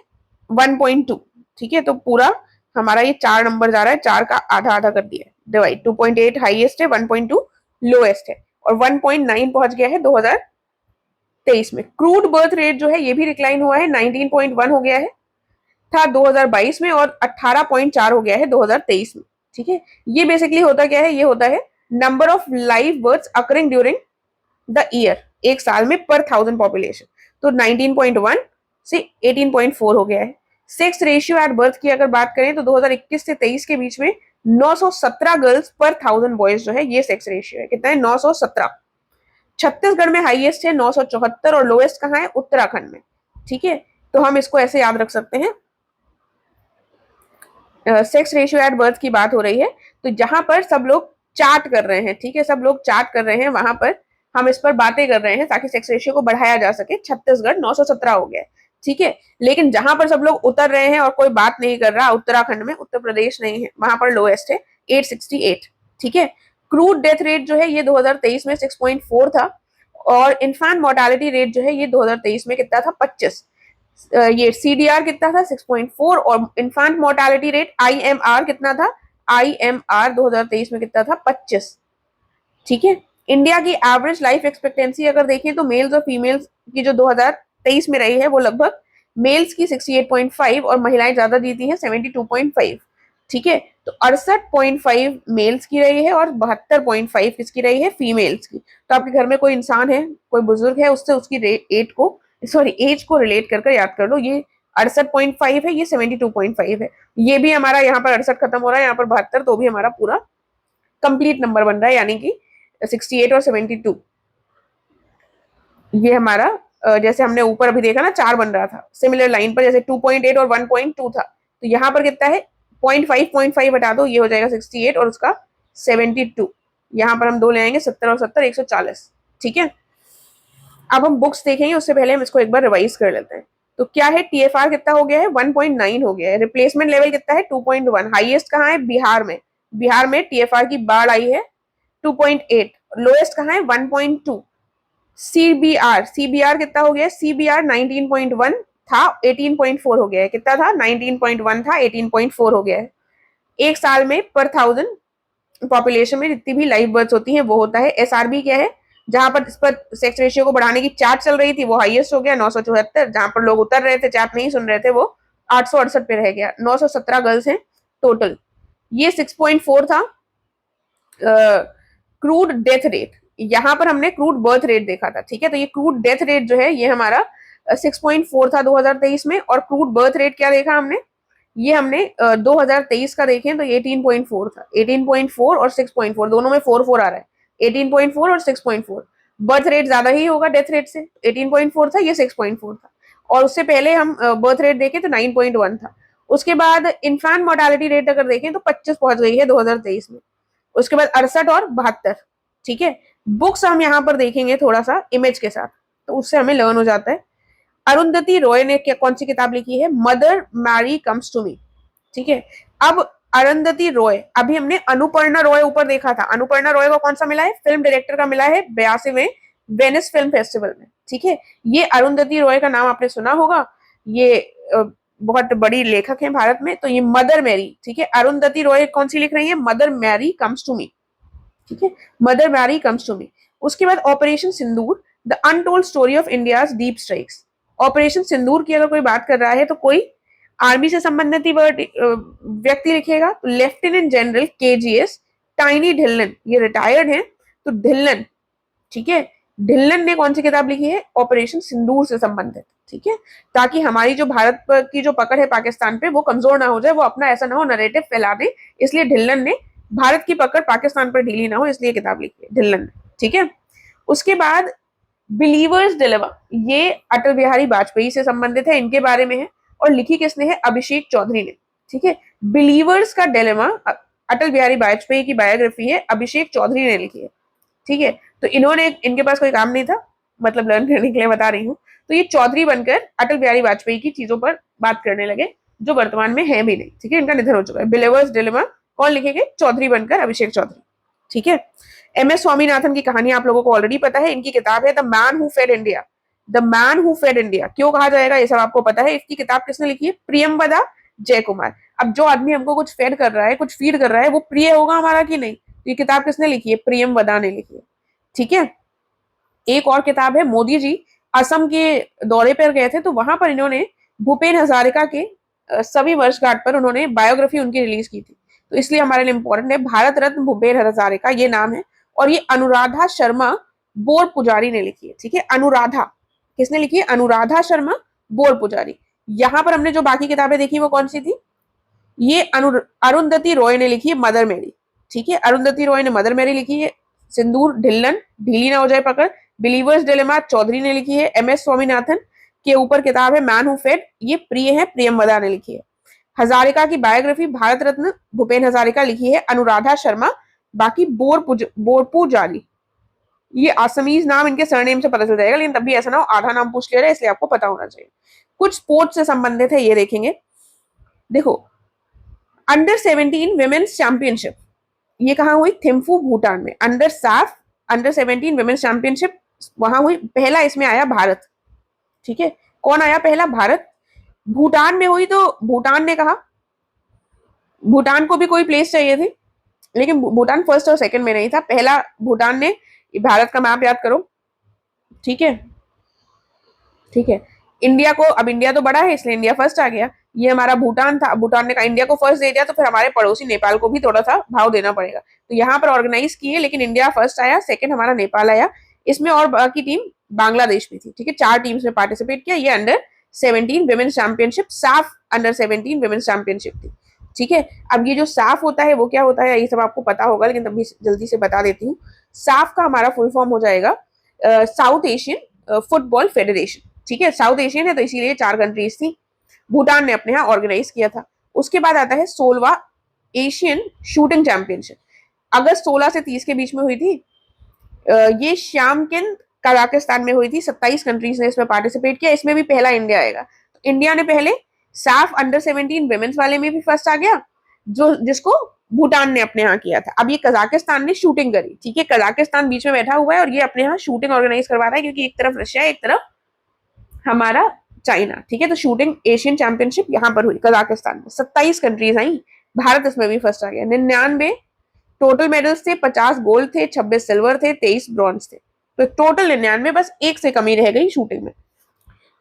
Speaker 1: 1.2, ठीक है, तो पूरा हमारा ये 4 नंबर जा रहा है, 4 का आधा आधा कर दिया है डिवाइड। 2.8 हाईएस्ट है, 1.2 लोएस्ट है और 1.9 पहुंच गया है 2023 में। क्रूड बर्थ रेट जो है ये भी डिक्लाइन हुआ है, 19.1 हो गया है था 2022 में और 18.4 हो गया है 2023 में। ठीक है, ये बेसिकली होता क्या है, ये होता है number of live births occurring during the year, एक साल में पर 1000 पॉपुलेशन। तो 19.1 से 18.4 हो गया है। सेक्स रेशियो एट बर्थ की अगर बात करें तो 2021 से 23 के बीच में 917 गर्ल्स पर 1000 बॉयज जो है ये सेक्स रेशियो है, कितना है, 917। छत्तीसगढ़ में हाईएस्ट है 974 और लोएस्ट कहाँ है, उत्तराखंड में। ठीक है, तो हम इसको ऐसे याद रख सकते हैं, सेक्स रेशियो एट बर्थ की बात हो रही है, तो जहां पर सब लोग चार्ट कर रहे हैं, ठीक है, सब लोग चार्ट कर रहे हैं, वहां पर हम इस पर बातें कर रहे हैं ताकि सेक्स रेशियो को बढ़ाया जा सके। छत्तीसगढ़ 917 हो गया, ठीक है। लेकिन जहां पर सब लोग उतर रहे हैं और कोई बात नहीं कर रहा, उत्तराखंड में, उत्तर प्रदेश नहीं है, वहां पर लोएस्ट है 868, ठीक है। क्रूड डेथ रेट जो है ये 2023 में 6.4 था, और इन्फेंट मोर्टालिटी रेट जो है ये 2023 में कितना था, 25। ये सीडीआर कितना था, 6.4, और इन्फेंट मोर्टालिटी रेट आईएमआर कितना था, आईएमआर 2023 में कितना था, 25, ठीक है। इंडिया की एवरेज लाइफ एक्सपेक्टेंसी अगर देखें तो मेल्स और फीमेल्स की जो 2023 में रही है वो लगभग मेल्स की 68.5 और महिलाएं ज्यादा जीती हैं 72.5, ठीक है। तो 68.5 मेल्स की रही है और 72.5 किसकी रही है, फीमेल्स की। तो आपके घर में कोई इंसान है, कोई बुजुर्ग है, उससे उसकी एज को रिलेट कर याद कर लो। ये 68.5 है, ये 72.5 है, ये भी हमारा यहाँ पर 68 खत्म हो रहा है, यहाँ पर 72, तो भी हमारा पूरा कंप्लीट नंबर बन रहा है, यानी कि 68 और 72। ये हमारा जैसे हमने ऊपर अभी देखा ना 4 बन रहा था सिमिलर लाइन पर, जैसे 2.8 और 1.2 था, तो यहाँ पर कितना है 0.5 हटा दो, ये हो जाएगा 68 और उसका 72। यहाँ पर हम 2 ले आएंगे, 70 और 70 140, ठीक है। अब हम बुक्स देखेंगे, उससे पहले हम इसको एक बार रिवाइज कर लेते हैं। तो क्या है, टीएफआर कितना हो गया है, 1.9 हो गया है। रिप्लेसमेंट लेवल कितना है, 2.1। हाईएस्ट कहाँ है, बिहार में। बिहार में टीएफआर की बाढ़ आई है 2.8। लोएस्ट कहाँ है, 1.2। सीबीआर कितना हो गया, सीबीआर 19.1 था, 18.4 हो गया है। कितना था, 19.1 था, 18.4 हो गया है। एक साल में पर 1000 पॉपुलेशन में जितनी भी लाइव बर्थ होती हैं वो होता है। एसआरबी क्या है, जहां पर इस पर सेक्स रेशियो को बढ़ाने की चार्ट चल रही थी वो हाईएस्ट हो गया 974। जहां पर लोग उतर रहे थे, चार्ट नहीं सुन रहे थे, वो 868 पे रह गया। 917 गर्ल्स हैं टोटल। ये 6.4 था क्रूड डेथ रेट। यहाँ पर हमने क्रूड बर्थ रेट देखा था, ठीक है। तो ये क्रूड डेथ रेट जो है ये हमारा 6.4 था 2023 में, और क्रूड बर्थ रेट क्या देखा हमने, ये हमने 2023 का देखें तो 18.4 था। 18.4 और 6.4 दोनों में 4 आ रहा है, 18.4 और 6.4। बर्थ रेट ज्यादा ही होगा डेथ रेट से, 18.4 था, ये 6.4 था। और उससे पहले हम बर्थ रेट देखें तो 9.1 था। उसके बाद इन्फेंट मोर्टालिटी रेट अगर देखें तो 25 पहुंच गई है 2023 में। उसके बाद 68 और 72, ठीक है। बुक्स हम यहाँ पर देखेंगे थोड़ा सा इमेज के साथ, तो उससे हमें लर्न हो जाता है। अरुंधति रॉय ने कौन सी किताब लिखी है, Mother Mary comes to me, ठीक है। अब अरुंधति रॉय, अभी हमने अनुपर्णा रॉय ऊपर देखा था। अनुपर्णा रॉय को कौन सा मिला है, फिल्म डायरेक्टर का मिला है 82वें वेनिस फिल्म फेस्टिवल में, ठीक है। ये अरुंधति रॉय का नाम आपने सुना होगा, ये बहुत बड़ी लेखक है भारत में। तो ये मदर मैरी, ठीक है। अरुंधति रॉय कौन सी लिख रही है, Mother Mary comes to me, ठीक है। Mother Mary comes to me. उसके बाद operation Sindoor, the untold story of India's deep strikes. Operation Sindoor की अगर कोई बात कर रहा है तो कोई आर्मी से संबंधित ही व्यक्ति लिखेगा। तो lieutenant general KGS tiny Dhillon, ये रिटायर्ड हैं, तो ढिल्लन, ठीक है। ढिल्लन ने कौन सी किताब लिखी है, ऑपरेशन सिंदूर से संबंधित, ठीक है। ताकि हमारी जो भारत की जो पकड़ है पाकिस्तान पे वो कमजोर ना हो जाए, वो अपना ऐसा ना हो नरेटिव फैला दे, इसलिए ढिल्लन ने भारत की पकड़ पाकिस्तान पर ढीली ना हो इसलिए किताब लिखी है ढिल्लन ने, ठीक है। उसके बाद बिलीवर्स डिलेमा, ये अटल बिहारी वाजपेयी से संबंधित है, इनके बारे में है, और लिखी किसने है, अभिषेक चौधरी ने, ठीक है। बिलीवर्स का डिलेमा अटल बिहारी वाजपेयी की बायोग्राफी है, अभिषेक चौधरी ने लिखी है, ठीक है। तो इन्होंने, इनके पास कोई काम नहीं था, मतलब लर्न करने के लिए बता रही हूँ। तो ये चौधरी बनकर अटल बिहारी वाजपेयी की चीजों पर बात करने लगे जो वर्तमान में है भी नहीं, ठीक है। इनका निधन हो चुका है। बिलीवर्स डिलेमा कौन लिखेंगे, चौधरी बनकर अभिषेक चौधरी, ठीक है। एमएस स्वामीनाथन की कहानी आप लोगों को ऑलरेडी पता है, इनकी किताब है the man who fed India. The man who fed India क्यों कहा जाएगा ये सब आपको पता है। इसकी किताब किसने लिखी है, प्रियंवदा जयकुमार। अब जो आदमी हमको कुछ फेड कर रहा है, कुछ फीड कर रहा है, वो प्रिय होगा हमारा कि नहीं, तो ये किताब किसने लिखी है, प्रियंवदा ने लिखी है, ठीक है। एक और किताब है, मोदी जी असम के दौरे पर गए थे, तो वहां पर इन्होंने भूपेन हजारिका के सभी वर्षगांठ पर उन्होंने बायोग्राफी उनकी रिलीज की थी, तो इसलिए हमारे लिए इंपॉर्टेंट है। भारत रत्न भूपेन हजारिका ये नाम है, और ये अनुराधा शर्मा बोर पुजारी ने लिखी है, ठीक है। अनुराधा किसने लिखी है, अनुराधा शर्मा बोर पुजारी। यहाँ पर हमने जो बाकी किताबें देखी वो कौन सी थी, ये अरुंधति रॉय ने लिखी है मदर मैरी, ठीक है। अरुंधति रॉय ने मदर मैरी लिखी है। सिंदूर ढिल्लन, ढीली ना हो जाए पकड़। बिलीवर्स डिलेमा चौधरी ने लिखी है। एमएस स्वामीनाथन के ऊपर किताब है मैन हु फेड, ये प्रिय है, प्रियंवदा ने लिखी है। हजारिका की बायोग्राफी भारत रत्न भूपेन हजारिका लिखी है अनुराधा शर्मा, बाकी बोरपूजारी, ये असमीज नाम इनके सरनेम से पता चल जाएगा, लेकिन तब भी ऐसा ना हो आधा नाम पूछ ले रहे इसलिए आपको पता होना चाहिए। कुछ स्पोर्ट्स से संबंधित है ये देखेंगे। देखो अंडर 17 विमेन्स चैंपियनशिप ये कहाँ हुई, थिम्फू भूटान में। अंडर 17 विमेन्स चैंपियनशिप वहां हुई, पहला इसमें आया भारत। ठीक है, कौन आया पहला, भारत। भूटान में हुई तो भूटान ने कहा, भूटान को भी कोई प्लेस चाहिए थी, लेकिन भूटान फर्स्ट और सेकंड में नहीं था, पहला भूटान ने। भारत का मैप याद करो, ठीक है, ठीक है। इंडिया को, अब इंडिया तो बड़ा है इसलिए इंडिया फर्स्ट आ गया, ये हमारा भूटान था, भूटान ने कहा इंडिया को फर्स्ट दे दिया तो फिर हमारे पड़ोसी नेपाल को भी थोड़ा सा भाव देना पड़ेगा, तो यहाँ पर ऑर्गेनाइज किए, लेकिन इंडिया फर्स्ट आया, सेकंड हमारा नेपाल आया, इसमें और बाकी टीम बांग्लादेश भी थी। ठीक है, 4 टीम्स में पार्टिसिपेट किया। ये अंडर 17 विमेन्स चैंपियनशिप, साफ अंडर 17 विमेन्स चैंपियनशिप थी। ठीक है, अब ये जो साफ होता है वो क्या होता है ये सब आपको पता होगा, लेकिन तभी जल्दी से बता देती हूँ। साफ का हमारा फुल फॉर्म हो जाएगा साउथ एशियन फुटबॉल फेडरेशन। ठीक है, साउथ एशियन है तो इसीलिए 4 कंट्रीज थी, भूटान ने अपने यहाँ ऑर्गेनाइज किया था। उसके बाद आता है 16वां एशियन शूटिंग चैंपियनशिप, अगस्त 16 से 30 के बीच में हुई थी। ये श्यामकिन कजाकिस्तान में हुई थी, 27 कंट्रीज ने इसमें पार्टिसिपेट किया, इसमें भी पहला इंडिया आएगा। तो इंडिया ने पहले साफ अंडर 17 विमेन्स वाले में भी फर्स्ट आ गया, जो जिसको भूटान ने अपने यहाँ किया था। अब ये कजाकिस्तान ने शूटिंग करी। ठीक है, कजाकिस्तान बीच में बैठा हुआ है और ये अपने यहाँ शूटिंग ऑर्गेनाइज करवा रहा है, क्योंकि एक तरफ रशिया एक तरफ हमारा चाइना। ठीक है, तो शूटिंग एशियन चैंपियनशिप यहाँ पर हुई कजाकिस्तान में, 27 कंट्रीज आई, भारत इसमें भी फर्स्ट आ गया। 99 टोटल मेडल्स थे, 50 गोल्ड थे, 26 सिल्वर थे, 23 ब्रॉन्ज थे, तो टोटल 99, बस एक से कमी रह गई शूटिंग में।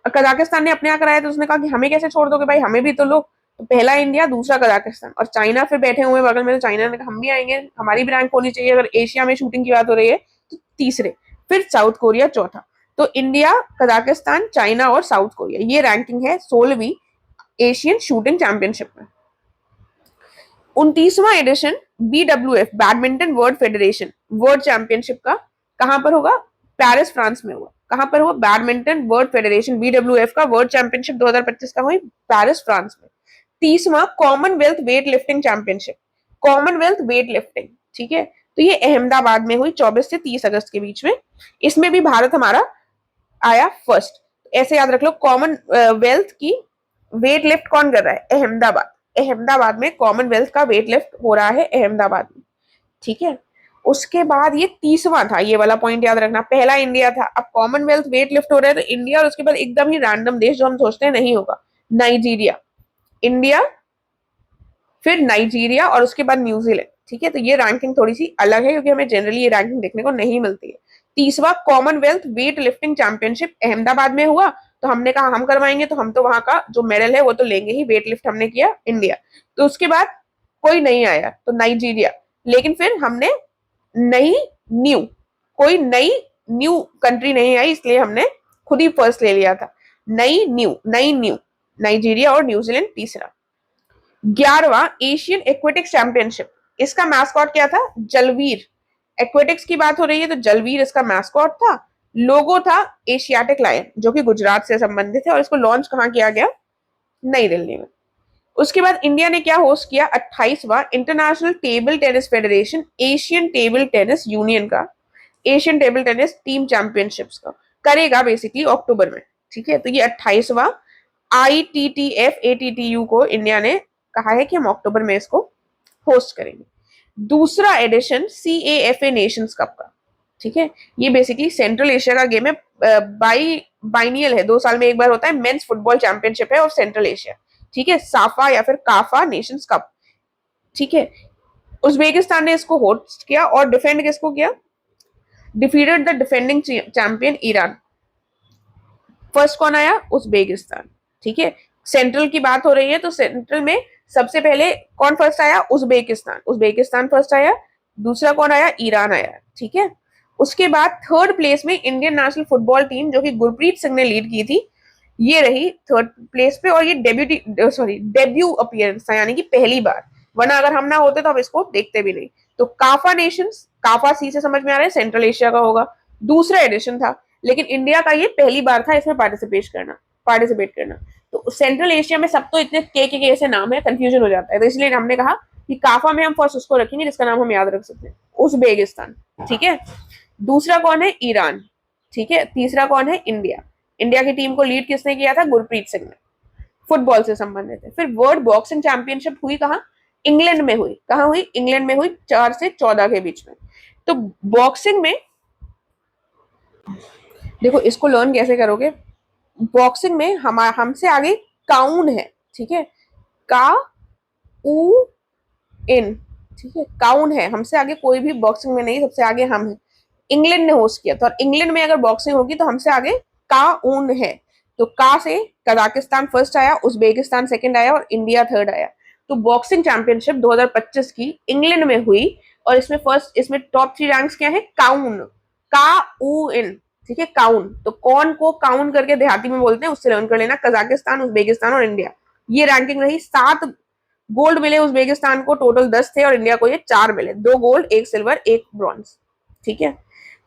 Speaker 1: कजाकिस्तान ने अपने यहाँ कराया तो उसने कहा कि हमें कैसे छोड़ दोगे भाई, हमें भी तो लो। तो पहला इंडिया, दूसरा कजाकिस्तान, और चाइना फिर बैठे हुए बगल में, तो चाइना ने कहा हम भी आएंगे, हमारी भी रैंक होनी चाहिए अगर एशिया में शूटिंग की बात हो रही है। तो तीसरे, फिर साउथ कोरिया चौथा। तो इंडिया, कजाकिस्तान, चाइना और साउथ कोरिया, ये रैंकिंग है 16वीं एशियन शूटिंग चैंपियनशिप में। 29वां edition BWF badminton world federation world championship का कहां पर होगा, पेरिस फ्रांस में होगा। कहां पर हुआ, बैडमिंटन वर्ल्ड फेडरेशन BWF का वर्ल्ड चैंपियनशिप 2025 का हुई पेरिस फ्रांस में। 30वां Commonwealth weight lifting championship, Commonwealth weight lifting, ठीक है, तो ये अहमदाबाद में हुई 24 से 30 अगस्त के बीच में। इसमें भी भारत हमारा आया फर्स्ट। ऐसे याद रख लो, कॉमनवेल्थ की वेट लिफ्ट कौन कर रहा है, अहमदाबाद। अहमदाबाद में कॉमनवेल्थ का वेट लिफ्ट हो रहा है अहमदाबाद में। ठीक है, उसके बाद ये 30वां था, ये वाला पॉइंट याद रखना, पहला इंडिया था, अब कॉमनवेल्थ वेट लिफ्ट हो रहा है तो इंडिया, और उसके बाद एकदम ही रैंडम देश जो हम सोचते हैं नहीं होगा, नाइजीरिया। इंडिया, फिर नाइजीरिया और उसके बाद न्यूजीलैंड। ठीक है, तो ये रैंकिंग थोड़ी सी अलग है क्योंकि हमें जनरली ये रैंकिंग देखने को नहीं मिलती है। 30वां Commonwealth weight lifting championship Ahmedabad में हुआ, तो हमने कहा हम करवाएंगे, तो हम तो वहां का जो मेडल है वो तो लेंगे ही, वेट लिफ्ट हमने किया इंडिया। तो उसके बाद कोई नहीं आया तो नाइजीरिया, लेकिन फिर हमने कोई नई कंट्री नहीं आई, इसलिए हमने खुद ही फर्स्ट ले लिया था। नई न्यू नाइजीरिया और न्यूजीलैंड तीसरा। 11वां एशियन एक्वेटिक्स चैंपियनशिप, इसका मैस्कॉट क्या था, जलवीर। एक्वेटिक्स की बात हो रही है तो जलवीर इसका मैस्कॉट था। लोगो था एशियाटिक लायन, जो कि गुजरात से संबंधित है, और इसको लॉन्च कहां किया गया, नई दिल्ली में। उसके बाद इंडिया ने क्या होस्ट किया, 28वां international table tennis federation Asian table tennis union का Asian table tennis team championships का करेगा बेसिकली अक्टूबर में। ठीक है, तो ये 28वां ITTF ATTU को इंडिया ने कहा है कि हम अक्टूबर में इसको होस्ट करेंगे। दूसरा एडिशन CAFA नेशंस कप का। ठीक है, ये बेसिकली सेंट्रल एशिया का गेम है, बाइनियल है, 2 साल में एक बार होता है, मेंस फुटबॉल चैंपियनशिप है ऑफ सेंट्रल एशिया। ठीक है, साफा या फिर काफा नेशंस कप। ठीक है, उज्बेकिस्तान ने इसको होस्ट किया और डिफेंड किसको किया, defeated the defending champion Iran. First कौन आया, उज्बेकिस्तान। ठीक है, सेंट्रल की बात हो रही है तो सेंट्रल में सबसे पहले कौन फर्स्ट आया, उज्बेकिस्तान फर्स्ट आया। दूसरा कौन आया, ईरान आया। ठीक है, उसके बाद थर्ड प्लेस में इंडियन नेशनल फुटबॉल टीम, जो कि गुरप्रीत सिंह ने लीड की थी, ये रही थर्ड प्लेस पे, और ये डेब्यू अपीयरेंस था, यानी कि पहली बार, वरना अगर हम ना होते तो हम इसको देखते भी नहीं। तो काफा नेशंस, काफा सी से समझ में आ रहा है, सेंट्रल एशिया का होगा, दूसरा एडिशन था, लेकिन इंडिया का ये पहली बार था इसमें पार्टिसिपेट करना। पार्टिसिपेट करना। तो सेंट्रल एशिया में सब तो इतने के ऐसे नाम है, कंफ्यूजन हो जाता है, तो इसलिए हमने कहा कि काफा में हम फर्स्ट उसको रखेंगे जिसका नाम हम याद रख सकते हैं, उज़्बेकिस्तान। ठीक है, दूसरा कौन है? ईरान। ठीक है, तीसरा कौन है? इंडिया। इंडिया की टीम को लीड किसने किया था? गुरप्रीत सिंह ने, फुटबॉल से संबंधित है। फिर वर्ल्ड बॉक्सिंग चैंपियनशिप हुई कहाँ? इंग्लैंड में हुई। कहाँ हुई? इंग्लैंड में हुई, 4 से 14 के बीच में। तो बॉक्सिंग में देखो, इसको लर्न कैसे करोगे? बॉक्सिंग में हम हमसे आगे काउन है। ठीक है, का उ इन। ठीक है, काउन है हमसे आगे, कोई भी बॉक्सिंग में नहीं, सबसे आगे हम है। इंग्लैंड ने होस्ट किया था, और इंग्लैंड में अगर बॉक्सिंग होगी तो हमसे आगे काउन है। तो का से कजाकिस्तान फर्स्ट आया, उज्बेकिस्तान सेकंड आया और इंडिया थर्ड आया। तो बॉक्सिंग चैंपियनशिप 2025 की इंग्लैंड में हुई, और इसमें फर्स्ट, इसमें टॉप 3 रैंक्स क्या है? काउन, का उ इन। ठीक है, काउन। तो कौन को काउन करके देहाती में बोलते हैं, उससे लर्न कर लेना। कजाकिस्तान, उज्बेकिस्तान और इंडिया, ये रैंकिंग रही। 7 गोल्ड मिले उज्बेकिस्तान को, टोटल 10 थे, और इंडिया को ये 4 मिले, 2 गोल्ड 1 सिल्वर 1 ब्रॉन्ज। ठीक है,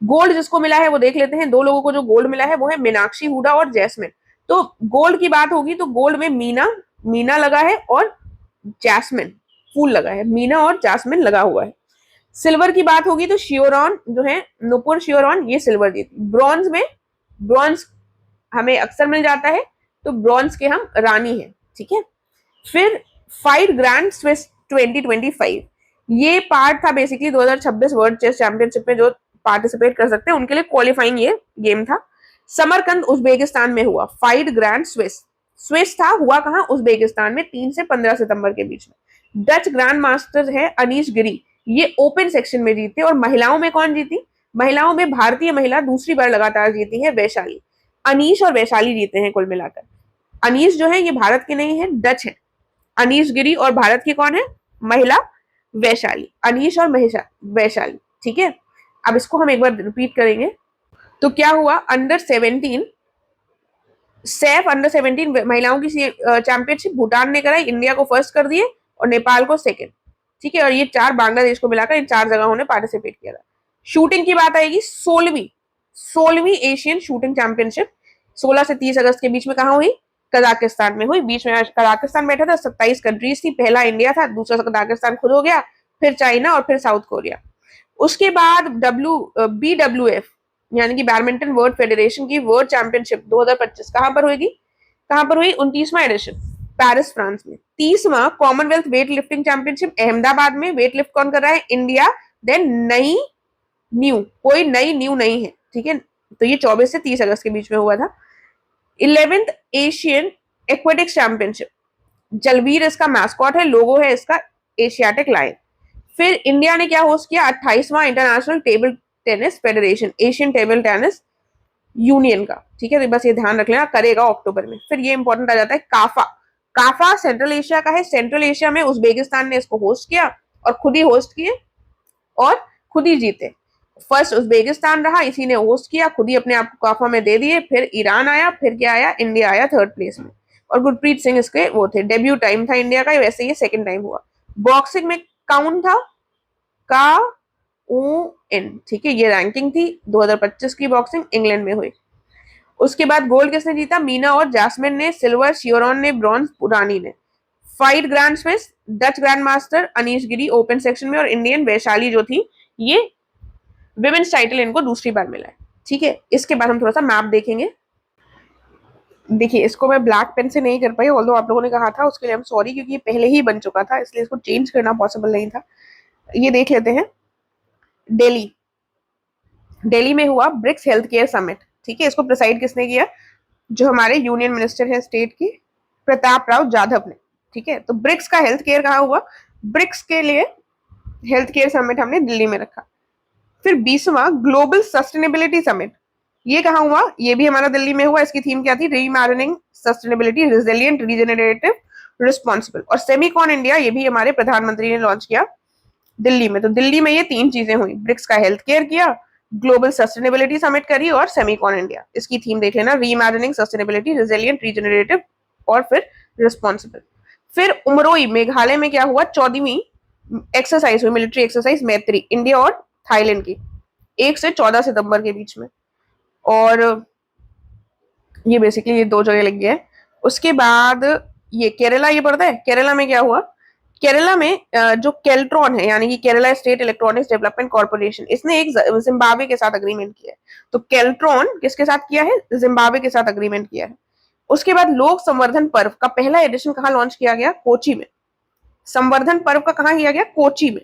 Speaker 1: गोल्ड जिसको मिला है वो देख लेते हैं। 2 लोगों को जो गोल्ड मिला है वो है मीनाक्षी हुडा और जैस्मिन। तो गोल्ड की बात होगी तो गोल्ड में मीना, मीना लगा है, और जैस्मिन फूल लगा है। मीना और जैस्मिन लगा हुआ है। सिल्वर की बात होगी तो शियोरॉन जो है, नुपुर शियोरॉन, ये सिल्वर जीती। ब्रॉन्ज में, ब्रॉन्ज हमें अक्सर मिल जाता है, तो ब्रॉन्ज के हम रानी है। ठीक है, फिर फाइट ग्रैंड स्विस 2025, ये पार्ट था बेसिकली 2026 वर्ल्ड चेस चैंपियनशिप में जो पार्टिसिपेट कर सकते हैं उनके लिए क्वालिफाइंग ये गेम था। समरकंद उज्बेकिस्तान में हुआ। फाइट ग्रैंड स्विस, स्विस था, हुआ कहाँ? उज्बेकिस्तान में, 3 से 15 सितंबर के बीच में। डच ग्रैंड मास्टर है अनीश गिरी, ये ओपन सेक्शन में जीते। और महिलाओं में कौन जीती? महिलाओं में भारतीय महिला दूसरी बार लगातार जीती है, वैशाली। अनीश और वैशाली जीते हैं कुल मिलाकर। अनीश जो है ये भारत के नहीं है, डच है। अनीश गिरी, और भारत की कौन है? महिला वैशाली। अनीश और वैशाली। ठीक है, अब इसको हम एक बार रिपीट करेंगे। तो क्या हुआ? अंडर 17, सैफ अंडर 17 महिलाओं की चैंपियनशिप भूटान ने कराई, इंडिया को फर्स्ट कर दिए और नेपाल को सेकंड। ठीक है, और ये 4 बांग्लादेश को मिलाकर इन 4 जगहों ने पार्टिसिपेट किया था। शूटिंग की बात आएगी, 16वीं एशियन शूटिंग चैंपियनशिप 16 से 30 अगस्त के बीच में कहाँ हुई? कजाकिस्तान में हुई। बीच में कजाकिस्तान बैठा था, 27 कंट्रीज थी। पहला इंडिया था, दूसरा कजाकिस्तान खुद हो गया, फिर चाइना और फिर साउथ कोरिया। उसके बाद BWF यानी कि बैडमिंटन वर्ल्ड फेडरेशन की वर्ल्ड चैंपियनशिप 2025 कहां पर होगी? कहां पर हुई? 29वां एडिशन, पेरिस फ्रांस में। 30वां Commonwealth weight lifting championship Ahmedabad में। वेट लिफ्ट कौन कर रहा है? इंडिया। देन नई न्यू, कोई नई न्यू नहीं है। ठीक है, तो ये 24 से 30 अगस्त के बीच में हुआ था। 11th एशियन एक्वेटिक्स चैंपियनशिप, जलवीर इसका मैस्कॉट है, लोगो है इसका एशियाटिक लाइन। फिर इंडिया ने क्या होस्ट किया? 28वां international table tennis federation, Asian table tennis union का। ठीक है, तो बस ये ध्यान रख लेना, करेगा अक्टूबर में। फिर ये इंपॉर्टेंट आ जाता है काफा। काफा सेंट्रल एशिया का है। सेंट्रल एशिया में उज्बेकिस्तान ने इसको होस्ट किया, और खुद ही होस्ट किए और खुद ही जीते। फर्स्ट उज्बेकिस्तान रहा, इसी ने होस्ट किया, खुद ही अपने आप को काफा में दे दिए। फिर ईरान आया, फिर क्या आया? इंडिया आया थर्ड प्लेस में, और गुरप्रीत सिंह इसके वो थे। डेब्यू टाइम था इंडिया का, वैसे ये सेकंड टाइम हुआ। बॉक्सिंग में काउन था, का उ इन। ठीक है, ये रैंकिंग थी 2025 की, बॉक्सिंग इंग्लैंड में हुई। उसके बाद गोल्ड किसने जीता? मीना और जैस्मिन ने। सिल्वर शियोरॉन ने, ब्रॉन्ज पुरानी ने। FIDE grand Swiss, Dutch grand master Anish Giri open section में, और इंडियन वैशाली जो थी, ये विमेन्स टाइटल इनको दूसरी बार मिला है। ठीक है, इसके बाद हम थोड़ा सा मैप देखेंगे। देखिए, इसको मैं ब्लैक पेन से नहीं कर पाई, ऑल्दो आप लोगों ने कहा था, उसके लिए हम सॉरी, क्योंकि ये पहले ही बन चुका था, इसलिए इसको चेंज करना पॉसिबल नहीं था। ये देख लेते हैं। दिल्ली, दिल्ली में हुआ ब्रिक्स हेल्थ केयर समिट। ठीक है, इसको प्रिसाइड किसने किया? जो हमारे यूनियन मिनिस्टर है स्टेट की, प्रताप राव जाधव ने। ठीक है, तो ब्रिक्स का हेल्थ केयर कहाँ हुआ? ब्रिक्स के लिए हेल्थ केयर समिट हमने दिल्ली में रखा। फिर 20वां ग्लोबल सस्टेनेबिलिटी समिट, ये कहाँ हुआ? ये भी हमारा दिल्ली में हुआ। इसकी थीम क्या थी? Reimagining sustainability, resilient, regenerative, responsible. और सेमीकॉन इंडिया, ये भी हमारे प्रधानमंत्री ने लॉन्च किया दिल्ली में। तो दिल्ली में ये 3 चीजें हुई, ब्रिक्स का हेल्थ केयर किया, ग्लोबल सस्टेनेबिलिटी समिट करी, और सेमीकॉन इंडिया। इसकी थीम देख लेना, रीइमेजिनिंग सस्टेनेबिलिटी, रिजिलियंट, रीजनरेटिव और फिर रिस्पॉन्सिबल। फिर उमरोई मेघालय में क्या हुआ? 14वीं एक्सरसाइज हुई, मिलिट्री एक्सरसाइज मैत्री, इंडिया और थाईलैंड की, 1 से 14 सितंबर के बीच में। और ये बेसिकली ये दो जगह लग गया है। उसके बाद ये केरला, ये पड़ता है। केरला में क्या हुआ, केरला में जो केल्ट्रॉन है यानी कि Kerala state electronics development corporation, इसने एक जिम्बाब्वे के साथ अग्रीमेंट किया है। तो केल्ट्रॉन किसके साथ किया है, जिम्बाब्वे के साथ अग्रीमेंट किया है। उसके बाद लोक संवर्धन पर्व का पहला एडिशन कहाँ लॉन्च किया गया, कोची में। संवर्धन पर्व का कहाँ किया गया, कोची में।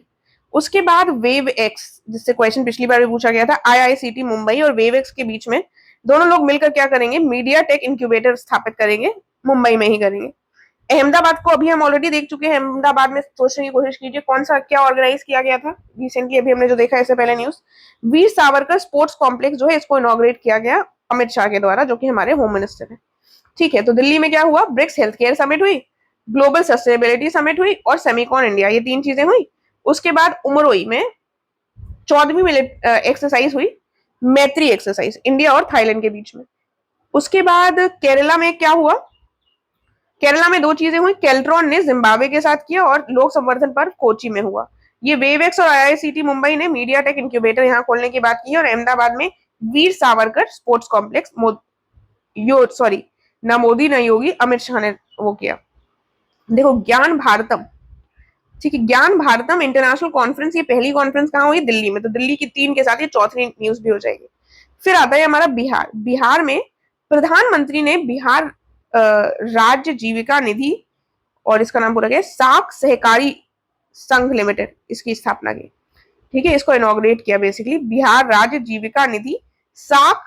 Speaker 1: उसके बाद वेव एक्स, जिससे क्वेश्चन पिछली बार भी पूछा गया था, आईआईसीटी मुंबई और वेव एक्स के बीच में दोनों लोग मिलकर क्या करेंगे, मीडिया टेक इंक्यूबेटर स्थापित करेंगे, मुंबई में ही करेंगे। अहमदाबाद को अभी हम ऑलरेडी देख चुके हैं। अहमदाबाद में सोचने की कोशिश कीजिए कौन सा क्या ऑर्गेनाइज किया गया था रिसेंटली, अभी हमने जो देखा है इससे पहले news, Veer Savarkar sports complex जो है इसको इनॉग्रेट किया गया अमित शाह के द्वारा, जो कि हमारे होम मिनिस्टर है। ठीक है, तो दिल्ली में क्या हुआ, ब्रिक्स हेल्थ केयर समिट हुई, ग्लोबल सस्टेनेबिलिटी समिट हुई और सेमिकॉन इंडिया, ये तीन चीजें हुई। उसके बाद उमरोई में 14वीं एक्सरसाइज हुई, मैत्री एक्सरसाइज, इंडिया और थाईलैंड के बीच में। उसके बाद केरला में क्या हुआ, केरला में दो चीजें हुई, केल्ट्रॉन ने जिम्बाब्वे के साथ किया और लोक संवर्धन पर कोची में हुआ। ये वेवेक्स और आईआईसीटी मुंबई ने मीडिया टेक इंक्यूबेटर यहाँ खोलने की बात की, और अहमदाबाद में Veer Savarkar sports complex sorry, ना मोदी ना योगी, अमित शाह ने वो किया। देखो ज्ञान भारतम, ठीक है, ज्ञान भारतम इंटरनेशनल कॉन्फ्रेंस, ये पहली कॉन्फ्रेंस कहाँ हुई, दिल्ली में। तो दिल्ली की 3 के साथ ये चौथी न्यूज भी हो जाएगी। फिर आता है हमारा बिहार। बिहार में प्रधानमंत्री ने बिहार राज्य जीविका निधि, और इसका नाम पूरा क्या है, साख सहकारी संघ लिमिटेड, इसकी स्थापना की। ठीक है, इसको इनॉग्रेट किया बेसिकली, बिहार राज्य जीविका निधि साख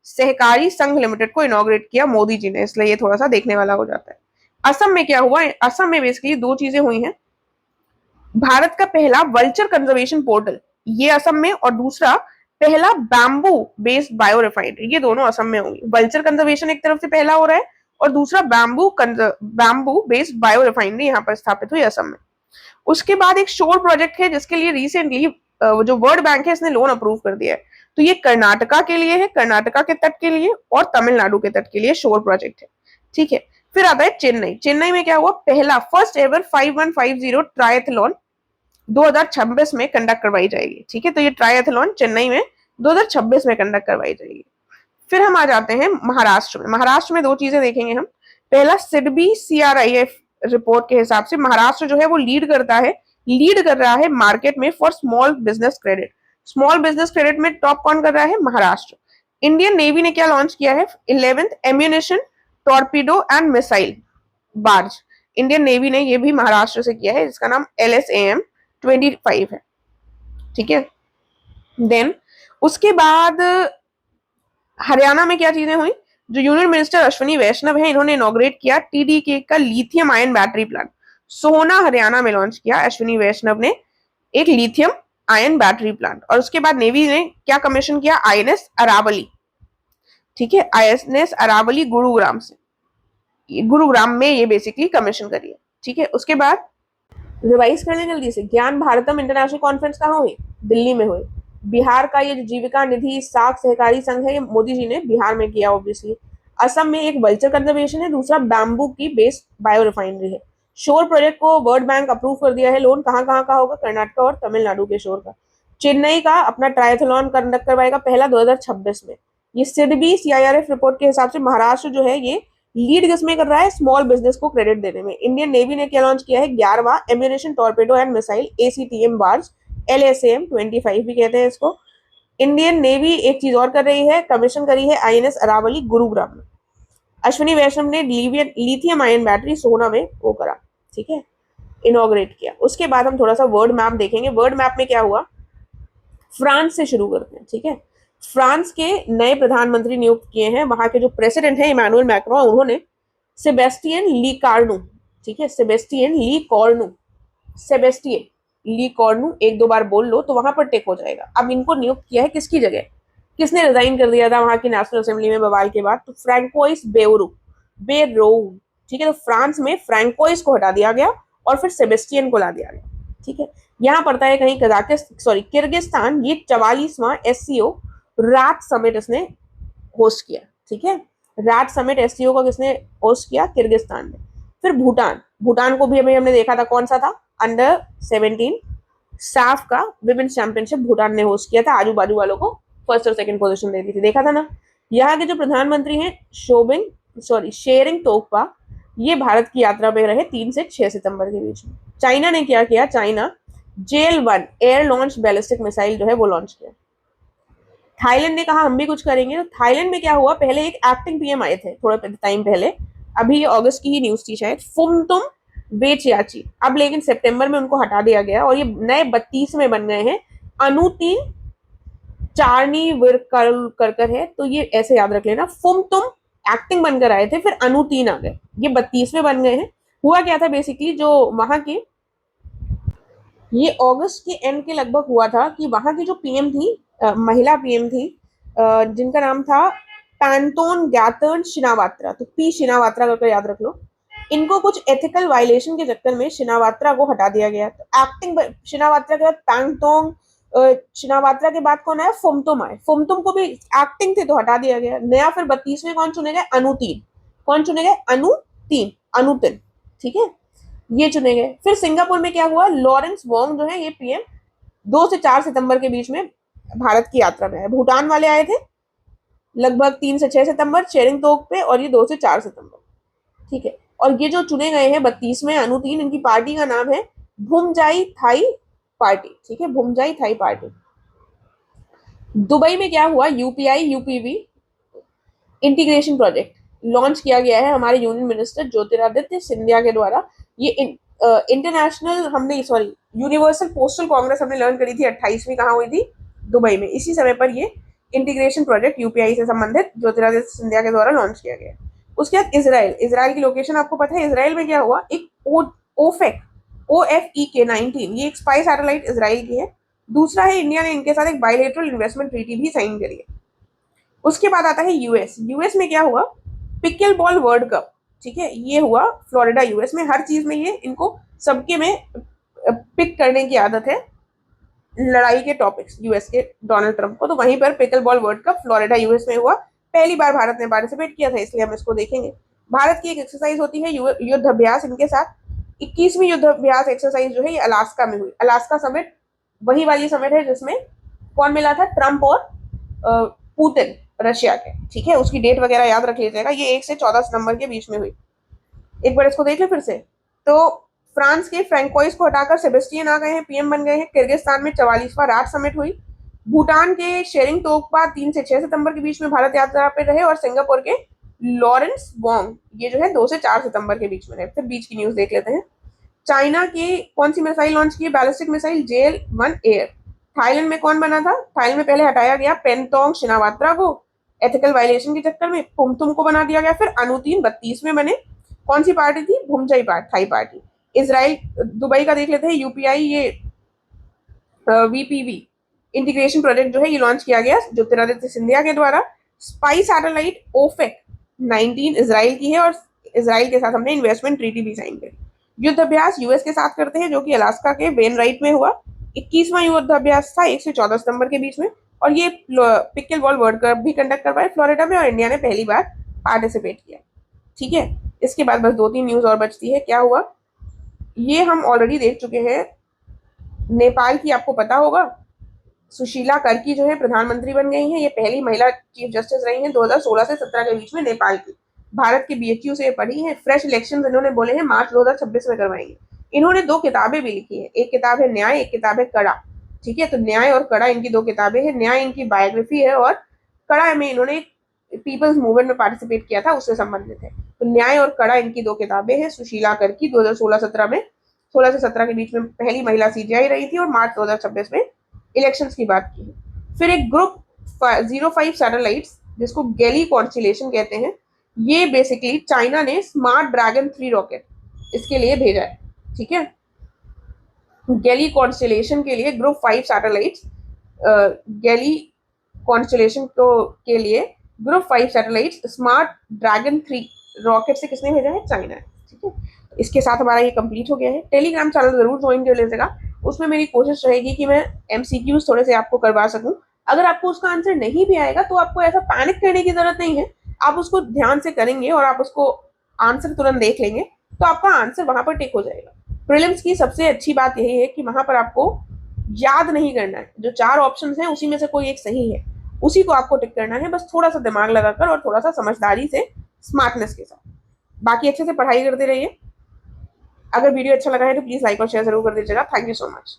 Speaker 1: सहकारी संघ लिमिटेड को इनॉग्रेट किया मोदी जी ने, इसलिए ये थोड़ा सा देखने वाला हो जाता है। असम में क्या हुआ, असम में बेसिकली दो चीजें हुई हैं। भारत का पहला वल्चर कंजर्वेशन पोर्टल, ये असम में, और दूसरा पहला बैम्बू बेस्ड बायो रिफाइनरी, ये दोनों असम में होंगी। वल्चर कंजर्वेशन एक तरफ से पहला हो रहा है, और दूसरा बैम्बू बेस्ड बायो रिफाइनरी यहाँ पर स्थापित हुई असम में। उसके बाद एक शोर प्रोजेक्ट है जिसके लिए रिसेंटली जो वर्ल्ड बैंक है इसने लोन अप्रूव कर दिया है। तो ये कर्नाटका के लिए है, कर्नाटका के तट के लिए और तमिलनाडु के तट के लिए शोर प्रोजेक्ट है। ठीक है, फिर आता है चेन्नई। चेन्नई में क्या हुआ, पहला फर्स्ट एवर 5150 ट्रायथलॉन 2026 में कंडक्ट करवाई जाएगी। ठीक है, तो ये ट्रायथलॉन चेन्नई में 2026 में कंडक्ट करवाई जाएगी। फिर हम आ जाते हैं महाराष्ट्र में। महाराष्ट्र में दो चीजें देखेंगे हम। पहला, सिडबी सीआरआईएफ रिपोर्ट के हिसाब से महाराष्ट्र जो है वो लीड कर रहा है मार्केट में for small business credit. Small business credit में टॉप कौन कर रहा है, महाराष्ट्र। इंडियन नेवी ने क्या लॉन्च किया है, 11th ammunition torpedo and missile barge, Indian navy ने ये भी महाराष्ट्र से किया है, जिसका नाम LSAM-25 है। ठीक है, देन उसके बाद हरियाणा में क्या चीजें हुई, जो यूनियन मिनिस्टर अश्विनी वैष्णव है इन्होंने इनॉग्रेट किया TDK का लिथियम आयन बैटरी प्लांट, सोहना हरियाणा में लॉन्च किया अश्विनी वैष्णव ने एक लिथियम आयन बैटरी प्लांट। और उसके बाद नेवी ने क्या कमीशन किया, INS अरावली। ठीक है, INS अरावली गुरुग्राम से, गुरुग्राम में ये बेसिकली कमीशन करी है। ठीक है, उसके बाद रिवाइज करने जल्दी से, ज्ञान भारतम इंटरनेशनल कॉन्फ्रेंस कहाँ हुई, दिल्ली में हुई। बिहार का ये जीविका निधि साख सहकारी संघ है, ये मोदी जी ने बिहार में किया ऑब्वियसली। असम में एक वल्चर कंजर्वेशन है, दूसरा बैम्बू की बेस्ड बायो रिफाइनरी है। शोर प्रोजेक्ट को वर्ल्ड बैंक अप्रूव कर दिया है, लोन कहाँ कहाँ का होगा, कर्नाटक और तमिलनाडु के शोर का। चेन्नई का अपना ट्रायथलॉन कंडक्ट करवाएगा पहला 2026 में। ये सिडबी CIRF रिपोर्ट के हिसाब से महाराष्ट्र जो है ये लीड किसमें कर रहा है, स्मॉल बिजनेस को क्रेडिट देने में। इंडियन नेवी ने क्या लॉन्च किया है, 11वां ammunition torpedo and missile ACTM barge, LSAM-25 भी कहते हैं इसको। इंडियन नेवी एक चीज और कर रही है, कमीशन करी है INS अरावली गुरुग्राम में। अश्विनी वैष्णव ने लिथियम आयन बैटरी सोना में वो करा, ठीक है, इनॉग्रेट किया। उसके बाद हम थोड़ा सा वर्ल्ड मैप देखेंगे। वर्ल्ड मैप में क्या हुआ, फ्रांस से शुरू करते हैं। ठीक है, फ्रांस के नए प्रधानमंत्री नियुक्त किए हैं, वहां के जो प्रेसिडेंट हैं इमानुएल मैक्रोन, उन्होंने सेबेस्टियन ली कार्नू, ठीक है, सेबेस्टियन ली कॉर्नू, एक दो बार बोल लो तो वहां पर टेक हो जाएगा। अब इनको नियुक्त किया है किसकी जगह, किसने रिजाइन कर दिया था वहां की नेशनल असेंबली में बवाल के बाद, तो फ्रैंकोइस बेरोऊ। ठीक है, तो फ्रांस में फ्रैंकोइस को हटा दिया गया और फिर सेबेस्टियन को ला दिया गया। ठीक है, यहाँ पड़ता है कहीं किर्गिस्तान, ये 44वां SCO रात समिट इसने होस्ट किया। ठीक है, रात समिट SCO को किसने होस्ट किया, किर्गिस्तान ने। फिर भूटान को भी अभी हमने देखा था, कौन सा था, अंडर-17 साफ का विमेंस चैंपियनशिप भूटान ने होस्ट किया था, आजू बाजू वालों को फर्स्ट और सेकंड पोजीशन दे दी थी, देखा था ना। यहाँ के जो प्रधानमंत्री हैं शेरिंग तोगपा, ये भारत की यात्रा में रहे 3 से 6 सितंबर के बीच में। चाइना ने क्या किया, China JL-1 air launch ballistic missile जो है वो लॉन्च किया। थाईलैंड ने कहा हम भी कुछ करेंगे। तो थाईलैंड में क्या हुआ, पहले एक एक्टिंग PM आए थे थोड़ा टाइम पहले, अभी ये अगस्त की ही न्यूज थी शायद, फुमतुम वेचयाची। अब लेकिन सितंबर में उनको हटा दिया गया और ये नए 32 में बन गए हैं। अनु 3 चारनी कर है, तो ये ऐसे याद रख लेना। फुमतुम एक्टिंग बनकर आए थे, फिर अनु 3 आ गए, ये 32 में बन गए हैं। हुआ क्या था बेसिकली, जो वहां के, ये अगस्त के एंड के लगभग हुआ था कि वहां की जो PM थी, महिला PM थी, जिनका नाम था पैंटोन गैथर्न शिनावात्रा, तो P शिनावात्रा करके याद रख लो। इनको कुछ एथिकल वायलेशन के चक्कर में शिनावात्रा को हटा दिया गया। तो एक्टिंग शिनावात्रा के बाद पैंटोंग, शिनावात्रा के बाद कौन आया, फुमतुम आए। फुमतुम को भी एक्टिंग थे तो हटा दिया गया। नया फिर 32 में कौन चुने गए, अनु 3। कौन चुने गए, अनु 3। ठीक है, ये चुने गए। फिर सिंगापुर में क्या हुआ, लॉरेंस वोंग जो है ये PM 2 से 4 सितंबर के बीच में भारत की यात्रा में आए। भूटान वाले आए थे लगभग 3 से 6 सितंबर शेरिंग तोग पे, और ये 2 से 4 सितंबर। ठीक है, और ये जो चुने गए हैं 32 में अनु 3, इनकी पार्टी का नाम है भूमजाई थाई पार्टी। ठीक है, भूमजाई थाई पार्टी। दुबई में क्या हुआ, UPI-UPV इंटीग्रेशन प्रोजेक्ट लॉन्च किया गया है हमारे यूनियन मिनिस्टर ज्योतिरादित्य सिंधिया के द्वारा। ये इंटरनेशनल यूनिवर्सल पोस्टल कांग्रेस हमने लर्न करी थी 28वीं, कहाँ हुई थी, दुबई में। इसी समय पर ये इंटीग्रेशन प्रोजेक्ट UPI से संबंधित ज्योतिरादित्य सिंधिया के द्वारा लॉन्च किया गया। उसके बाद इसराइल की लोकेशन आपको पता है। इसराइल में क्या हुआ, एक OFEK-19, ये एक स्पाई सैटेलाइट इसराइल की है। दूसरा है, इंडिया ने इनके साथ एक बायलेटरल इन्वेस्टमेंट ट्रीटी भी साइन करी है। उसके बाद आता है यूएस में क्या हुआ, पिकल बॉल वर्ल्ड कप। ठीक है, ये हुआ फ्लोरिडा US में। हर चीज में ये इनको सबके में पिक करने की आदत है, लड़ाई के टॉपिक्स US के डोनाल्ड ट्रंप को। तो वहीं पर pickle ball world cup Florida US में हुआ। पहली बार भारत ने पार्टिसिपेट किया था, इसलिए हम इसको देखेंगे। भारत की एक एक्सरसाइज होती है युद्ध अभ्यास, इनके साथ 21वीं युद्ध अभ्यास एक्सरसाइज जो है ये अलास्का में हुई। अलास्का समिट वही वाली समिट है जिसमें कौन मिला था, ट्रंप और पुतिन, रशिया के। ठीक है, उसकी डेट वगैरह याद रख लीजिएगा। ये 1 से 14 सितंबर के बीच में हुई। एक बार इसको देख ले फिर से। तो फ्रांस के फ्रैंकोइस को हटाकर सेबेस्टियन आ गए हैं, PM बन गए हैं। किर्गिस्तान में 44वां राज समिट हुई। भूटान के शेरिंग तोगपा 3 से 6 सितंबर के बीच में भारत यात्रा पे रहे, और सिंगापुर के लॉरेंस वोंग ये जो है 2 से 4 सितंबर के बीच में रहे। फिर बीच की न्यूज देख लेते हैं। चाइना की कौन सी मिसाइल लॉन्च की, ballistic missile JL-1 air. Thailand में कौन बना था, थाईलैंड में पहले हटाया गया पेंटोंग शिनावात्रा को एथिकल वायलेशन के चक्कर में, फुमतुम को बना दिया गया। फिर अनु 3 32 में बने। कौन सी पार्टी थी, भूमजाई थाई पार्टी। इसराइल, दुबई का देख लेते हैं। UPI, ये VPV इंटीग्रेशन प्रोजेक्ट जो है ये लॉन्च किया गया ज्योतिरादित्य सिंधिया के द्वारा। स्पाई सैटेलाइट OFEK-19 इसराइल की है, और इसराइल के साथ हमने इन्वेस्टमेंट ट्रीटी भी साइन करी। युद्ध अभ्यास US के साथ करते हैं, जो कि अलास्का के वेनराइट में हुआ। 21वां युद्ध अभ्यास था 1 से 14 सितंबर के बीच में, और ये पिकल बॉल वर्ल्ड कप भी कंडक्ट करवाए फ्लोरिडा में, और इंडिया ने पहली बार पार्टिसिपेट किया। ठीक है, इसके बाद बस 2-3 न्यूज और बचती है। क्या हुआ, ये हम ऑलरेडी देख चुके हैं। नेपाल की आपको पता होगा, सुशीला कर्की जो है प्रधानमंत्री बन गई हैं। ये पहली महिला चीफ जस्टिस रही हैं 2016 से 17 के बीच में नेपाल की। भारत के BHU से पढ़ी हैं। फ्रेश इलेक्शन इन्होंने बोले हैं मार्च 2026 में करवाएंगे। इन्होंने 2 किताबें भी लिखी हैं, एक किताब है न्याय, एक किताब है कड़ा। ठीक है, तो न्याय और कड़ा इनकी 2 किताबें हैं। न्याय इनकी बायोग्राफी है, और कड़ा में इन्होंने पीपल्स मूवमेंट में पार्टिसिपेट किया था, उससे संबंधित है। तो न्याय और कड़ा इनकी 2 किताबें हैं। सुशीला कर्की 2016-17 में, 16 से 17 के बीच में पहली महिला CGI रही थी, और मार्च 2026 में इलेक्शंस की बात की। फिर एक ग्रुप 05 सैटेलाइट्स जिसको गैली कॉन्स्टेलेशन कहते हैं, ये बेसिकली चाइना ने स्मार्ट ड्रैगन 3 रॉकेट इसके लिए भेजा है। ठीक है, गैली कॉन्स्टेलेशन के लिए ग्रुप 5 सैटेलाइट्स, गैली कॉन्स्टेलेशन को के लिए group 5 satellites smart dragon 3 rocket से किसने भेजा है, चाइना है। ठीक है, इसके साथ हमारा ये कंप्लीट हो गया है। टेलीग्राम चैनल जरूर ज्वाइन कर लीजिएगा, उसमें मेरी कोशिश रहेगी कि मैं MCQs थोड़े से आपको करवा सकूं। अगर आपको उसका आंसर नहीं भी आएगा तो आपको ऐसा पैनिक करने की जरूरत नहीं है। आप उसको ध्यान से करेंगे और आप उसको आंसर तुरंत देख लेंगे, तो आपका आंसर वहां पर टिक हो जाएगा। प्रीलिम्स की सबसे अच्छी बात यही है कि वहां पर आपको याद नहीं करना है। जो 4 ऑप्शंस हैं उसी में से कोई एक सही है। उसी को आपको टिक करना है, बस थोड़ा सा दिमाग लगाकर और थोड़ा सा समझदारी से, स्मार्टनेस के साथ। बाकी अच्छे से पढ़ाई करते रहिए। अगर वीडियो अच्छा लगा है तो प्लीज लाइक और शेयर जरूर कर दीजिएगा। Thank you so much.